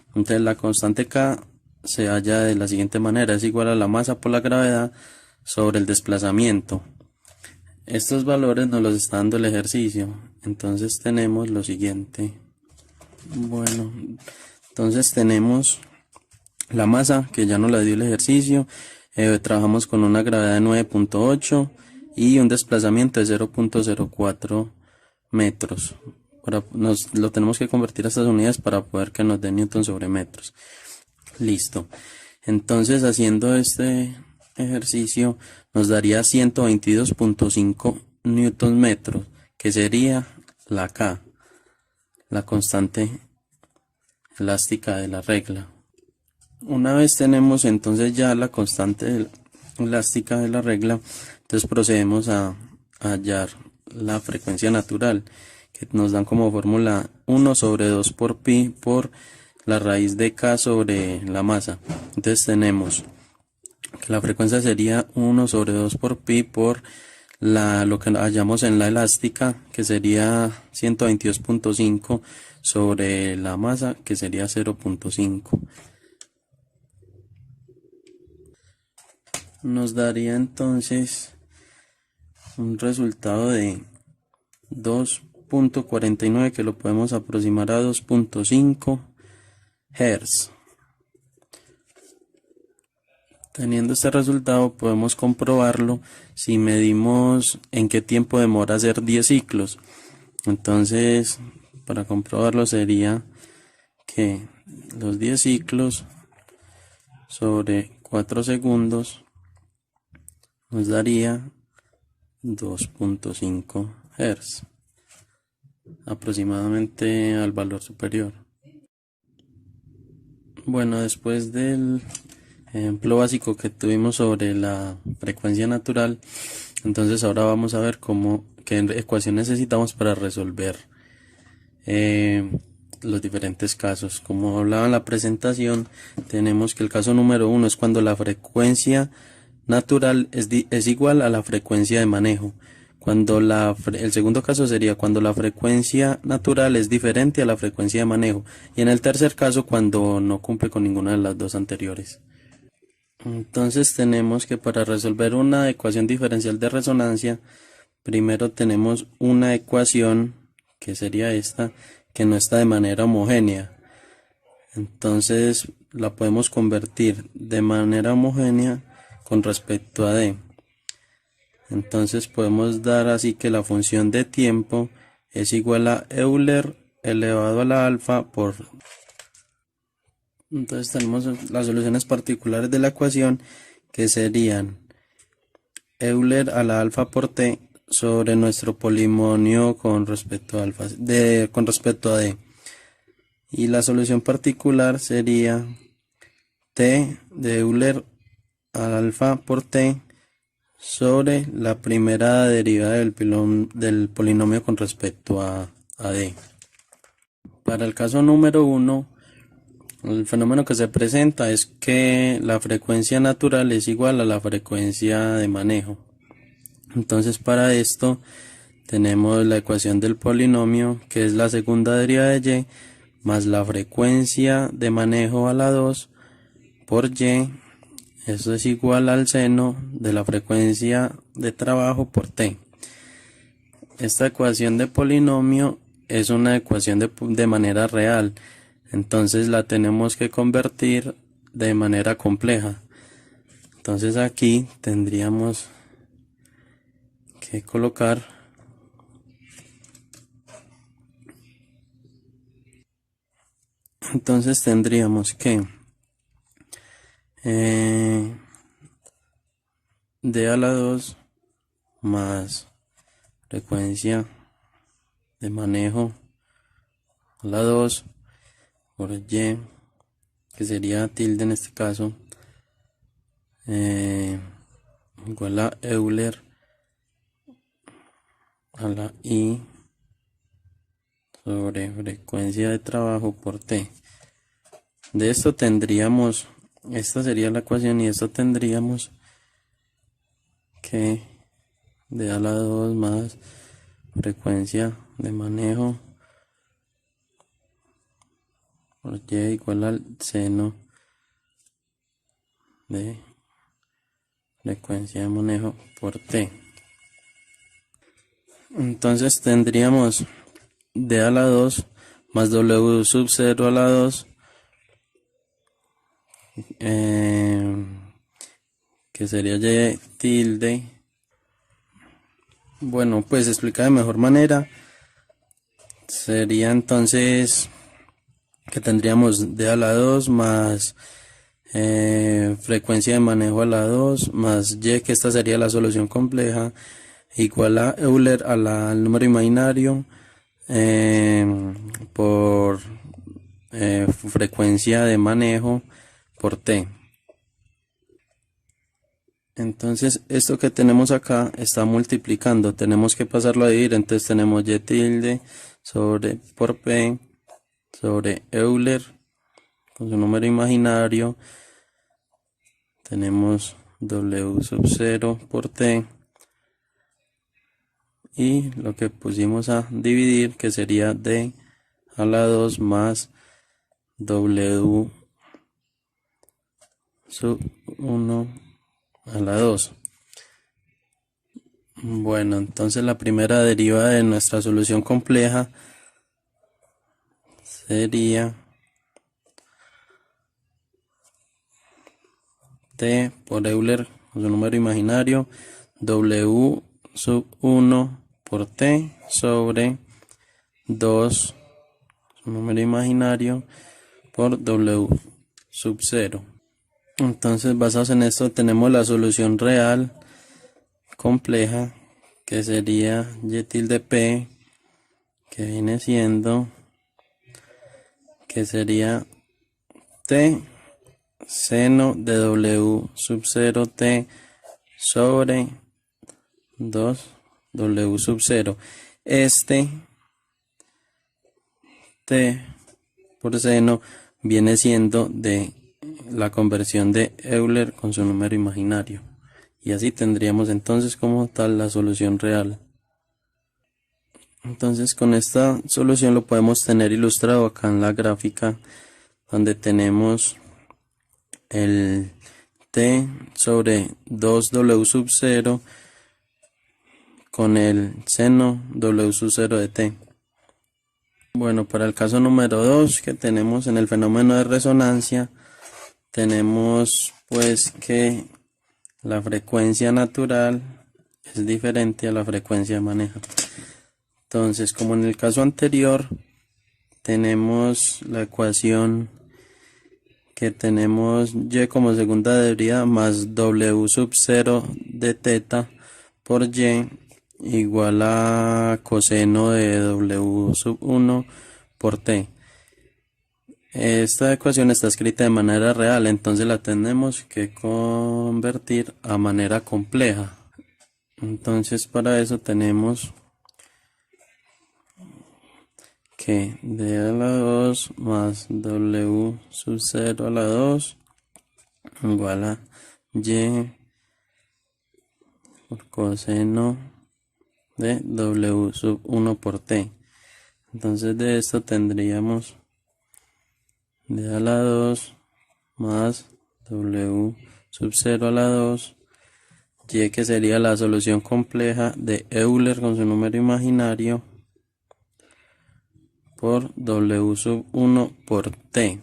Entonces la constante K se halla de la siguiente manera: es igual a la masa por la gravedad sobre el desplazamiento. Estos valores nos los está dando el ejercicio. Entonces tenemos lo siguiente. Bueno, entonces tenemos la masa que ya nos la dio el ejercicio. Trabajamos con una gravedad de 9.8 y un desplazamiento de 0.04 metros. Lo tenemos que convertir a estas unidades para poder que nos dé newton sobre metros. Listo. Entonces, haciendo este ejercicio nos daría 122.5 newton metros, que sería la K, la constante elástica de la regla. Una vez tenemos entonces ya la constante elástica de la regla, entonces procedemos a hallar la frecuencia natural, que nos dan como fórmula 1 sobre 2 por pi por la raíz de K sobre la masa. Entonces tenemos que la frecuencia sería 1 sobre 2 por pi por lo que hallamos en la elástica, que sería 122.5 sobre la masa, que sería 0.5. Nos daría entonces un resultado de 2.49, que lo podemos aproximar a 2.5 Hz. Teniendo este resultado podemos comprobarlo si medimos en qué tiempo demora hacer 10 ciclos. Entonces, para comprobarlo sería que los 10 ciclos sobre 4 segundos nos daría 2.5 Hz, aproximadamente al valor superior. Bueno, después del ejemplo básico que tuvimos sobre la frecuencia natural. Entonces ahora vamos a ver qué ecuación necesitamos para resolver los diferentes casos. Como hablaba en la presentación, tenemos que el caso número 1 es cuando la frecuencia natural es igual a la frecuencia de manejo. El segundo caso sería cuando la frecuencia natural es diferente a la frecuencia de manejo. Y en el tercer caso, cuando no cumple con ninguna de las dos anteriores. Entonces tenemos que para resolver una ecuación diferencial de resonancia, primero tenemos una ecuación, que sería esta, que no está de manera homogénea. Entonces la podemos convertir de manera homogénea con respecto a D. Entonces podemos dar así que la función de tiempo es igual a Euler elevado a la alfa por... Entonces tenemos las soluciones particulares de la ecuación, que serían Euler a la alfa por t sobre nuestro polinomio con respecto a d. Y la solución particular sería t de Euler al alfa por t sobre la primera derivada del polinomio con respecto a d. Para el caso número 1, el fenómeno que se presenta es que la frecuencia natural es igual a la frecuencia de manejo. Entonces para esto tenemos la ecuación del polinomio, que es la segunda derivada de y, más la frecuencia de manejo a la 2 por y. Eso es igual al seno de la frecuencia de trabajo por t. Esta ecuación de polinomio es una ecuación de manera real. Entonces la tenemos que convertir de manera compleja. Entonces aquí tendríamos que colocar que d a la 2 más frecuencia de manejo a la 2 por y, que sería tilde en este caso, igual a Euler a la i sobre frecuencia de trabajo por t. De esto tendríamos, esta sería la ecuación, y esto tendríamos que d a la 2 más frecuencia de manejo por y igual al seno de frecuencia de manejo por t. Entonces tendríamos d a la 2 más w sub 0 a la 2, que sería y tilde. Bueno, pues explica de mejor manera, sería entonces que tendríamos d a la 2 más frecuencia de manejo a la 2 más y, que esta sería la solución compleja, igual a Euler al número imaginario por frecuencia de manejo por t. Entonces esto que tenemos acá está multiplicando, tenemos que pasarlo a dividir. Entonces tenemos y tilde por p sobre Euler con su número imaginario, tenemos w sub 0 por t, y lo que pusimos a dividir, que sería d a la 2 más w sub 1 a la 2. Bueno, entonces la primera derivada de nuestra solución compleja sería t por Euler con su número imaginario, w sub 1 por t sobre 2, su número imaginario, por w sub 0. Entonces, basados en esto, tenemos la solución real compleja, que sería y tilde p, que viene siendo, que sería t seno de W sub 0 t sobre 2 W sub 0. Este t por seno viene siendo de la conversión de Euler con su número imaginario. Y así tendríamos entonces como tal la solución real. Entonces con esta solución lo podemos tener ilustrado acá en la gráfica, donde tenemos el t sobre 2W sub 0 con el seno W sub 0 de t. Bueno, para el caso número 2 que tenemos en el fenómeno de resonancia, tenemos pues que la frecuencia natural es diferente a la frecuencia de manejo. Entonces, como en el caso anterior, tenemos la ecuación que tenemos y como segunda deriva más W sub 0 de teta por y igual a coseno de W sub 1 por t. Esta ecuación está escrita de manera real, entonces la tenemos que convertir a manera compleja. Entonces para eso tenemos que d a la 2 más W sub 0 a la 2 igual a y por coseno de W sub 1 por t. Entonces de esto tendríamos d a la 2 más W sub 0 a la 2 y que sería la solución compleja de Euler con su número imaginario por W sub 1 por t.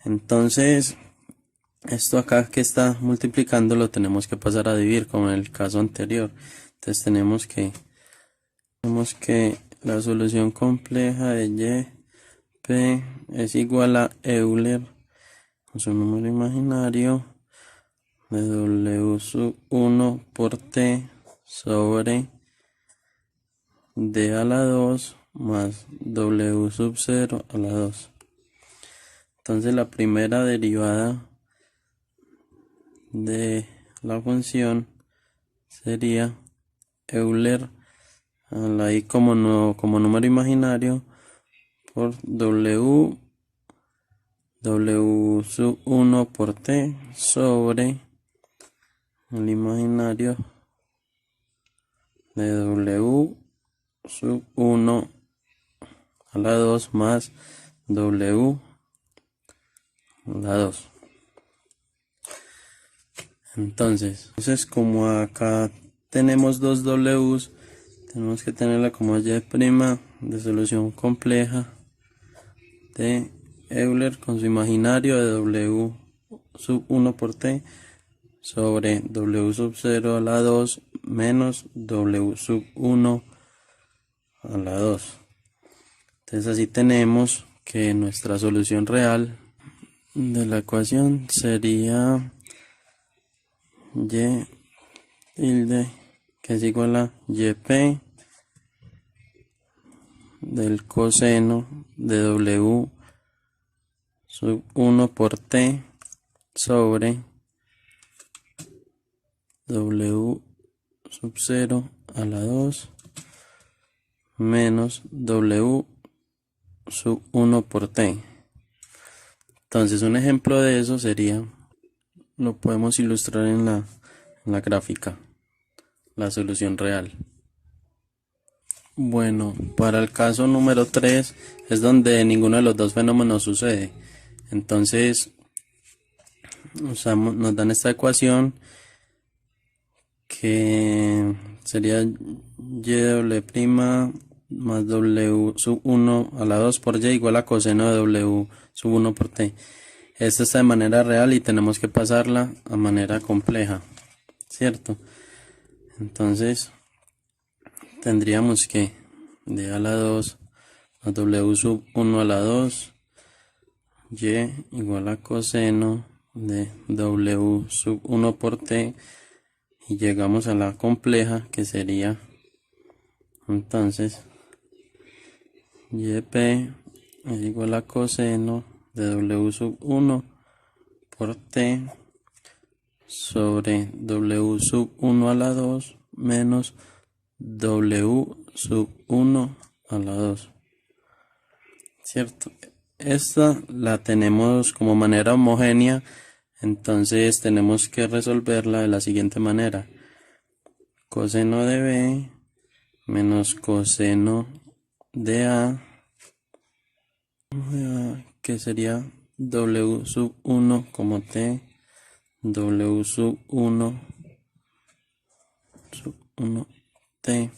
Entonces esto acá que está multiplicando lo tenemos que pasar a dividir como en el caso anterior. Entonces tenemos que la solución compleja de y p es igual a Euler con su número imaginario de W sub 1 por t sobre d a la 2 más W sub 0 a la 2. Entonces la primera derivada de la función sería Euler a la i como número imaginario por W sub 1 por t sobre el imaginario de W sub 1 a la 2 más W a la 2. Entonces como acá tenemos dos W's, tenemos que tenerla como y' de solución compleja de Euler con su imaginario de W sub 1 por t sobre W sub 0 a la 2 menos W sub 1 a la 2. Entonces así tenemos que nuestra solución real de la ecuación sería y tilde que es igual a yp del coseno de W sub 1 por t sobre W sub 0 a la 2 menos W sub 1 por t. Entonces un ejemplo de eso sería, lo podemos ilustrar en la gráfica, la solución real. Bueno, para el caso número 3 es donde ninguno de los dos fenómenos sucede. Entonces nos dan esta ecuación que sería y' más W sub 1 a la 2 por y igual a coseno de W sub 1 por t. Esta está de manera real y tenemos que pasarla a manera compleja, ¿cierto? Entonces tendríamos que d a la 2 más W sub 1 a la 2 y igual a coseno de W sub 1 por t y llegamos a la compleja que sería entonces yp es igual a coseno de W sub 1 por T sobre W sub 1 a la 2 menos W sub 1 a la 2. ¿Cierto? Esta la tenemos como manera homogénea, entonces tenemos que resolverla de la siguiente manera. Coseno de B menos coseno de A, que sería W sub 1 como T, W sub 1 T.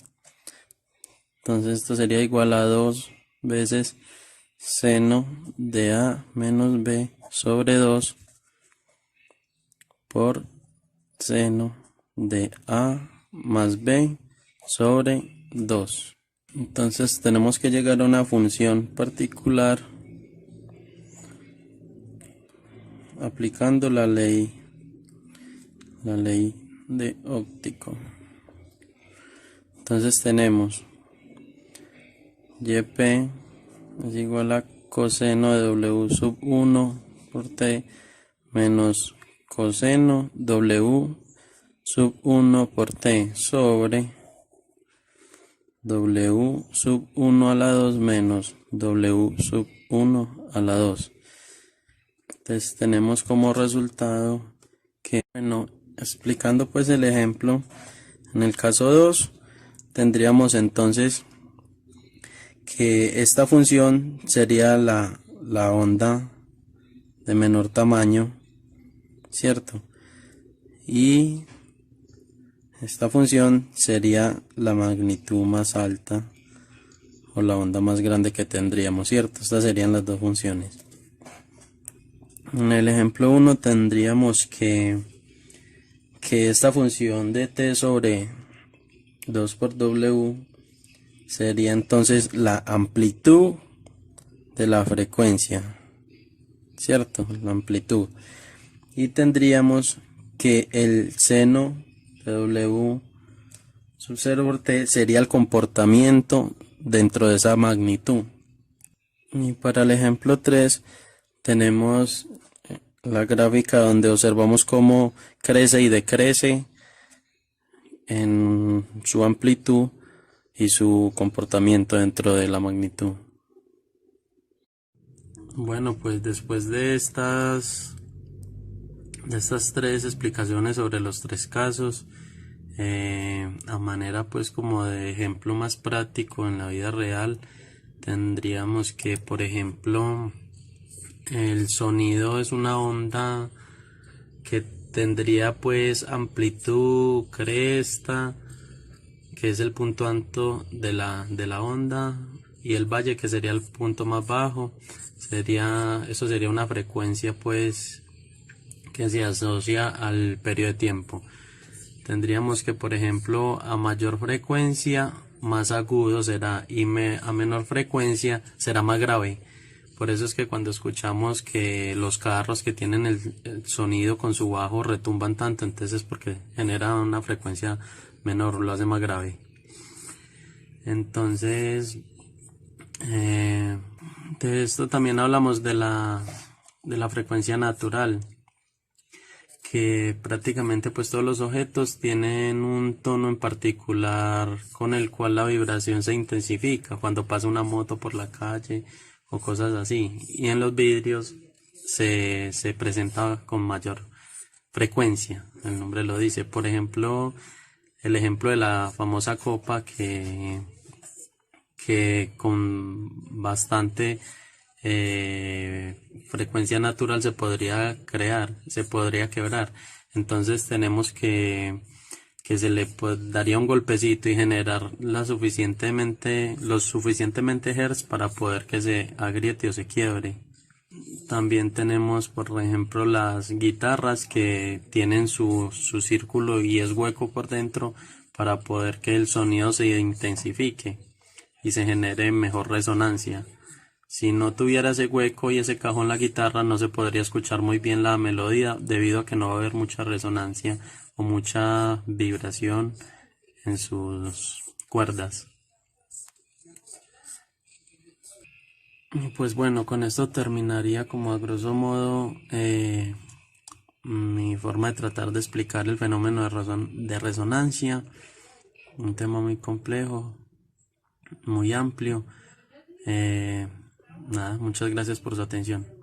Entonces esto sería igual a 2 veces seno de A menos B sobre 2 por seno de A más B sobre 2. Entonces tenemos que llegar a una función particular aplicando la ley de óptico. Entonces tenemos YP es igual a coseno de W sub 1 por T menos coseno W sub 1 por T sobre W sub 1 a la 2 menos W sub 1 a la 2. Entonces tenemos como resultado que, bueno, explicando pues el ejemplo, en el caso 2 tendríamos entonces que esta función sería la onda de menor tamaño, ¿cierto? Y esta función sería la magnitud más alta o la onda más grande que tendríamos, ¿cierto? Estas serían las dos funciones. En el ejemplo 1 tendríamos que esta función de t sobre 2 por W sería entonces la amplitud de la frecuencia, ¿cierto? La amplitud. Y tendríamos que el seno de W sub 0 por T sería el comportamiento dentro de esa magnitud. Y para el ejemplo 3 tenemos la gráfica donde observamos cómo crece y decrece en su amplitud y su comportamiento dentro de la magnitud. Bueno, pues después de estas tres explicaciones sobre los tres casos, a manera pues como de ejemplo más práctico en la vida real, tendríamos que, por ejemplo, el sonido es una onda que tendría pues amplitud, cresta, que es el punto alto de la onda, y el valle, que sería el punto más bajo. Eso sería una frecuencia pues que se asocia al periodo de tiempo. Tendríamos que, por ejemplo, a mayor frecuencia más agudo será, y a menor frecuencia será más grave. Por eso es que cuando escuchamos que los carros que tienen el sonido con su bajo retumban tanto, entonces es porque genera una frecuencia menor, lo hace más grave. Entonces, de esto también hablamos de la frecuencia natural, que prácticamente pues todos los objetos tienen un tono en particular con el cual la vibración se intensifica cuando pasa una moto por la calle o cosas así, y en los vidrios se presenta con mayor frecuencia, el nombre lo dice. Por ejemplo, el ejemplo de la famosa copa que con bastante frecuencia natural se podría quebrar. Entonces tenemos que se le daría un golpecito y generar los suficientemente hertz para poder que se agriete o se quiebre. También tenemos, por ejemplo, las guitarras que tienen su círculo y es hueco por dentro para poder que el sonido se intensifique y se genere mejor resonancia. Si no tuviera ese hueco y ese cajón, la guitarra no se podría escuchar muy bien la melodía, debido a que no va a haber mucha resonancia o mucha vibración en sus cuerdas. Pues bueno, con esto terminaría como a grosso modo mi forma de tratar de explicar el fenómeno de resonancia, un tema muy complejo, muy amplio. Nada, muchas gracias por su atención.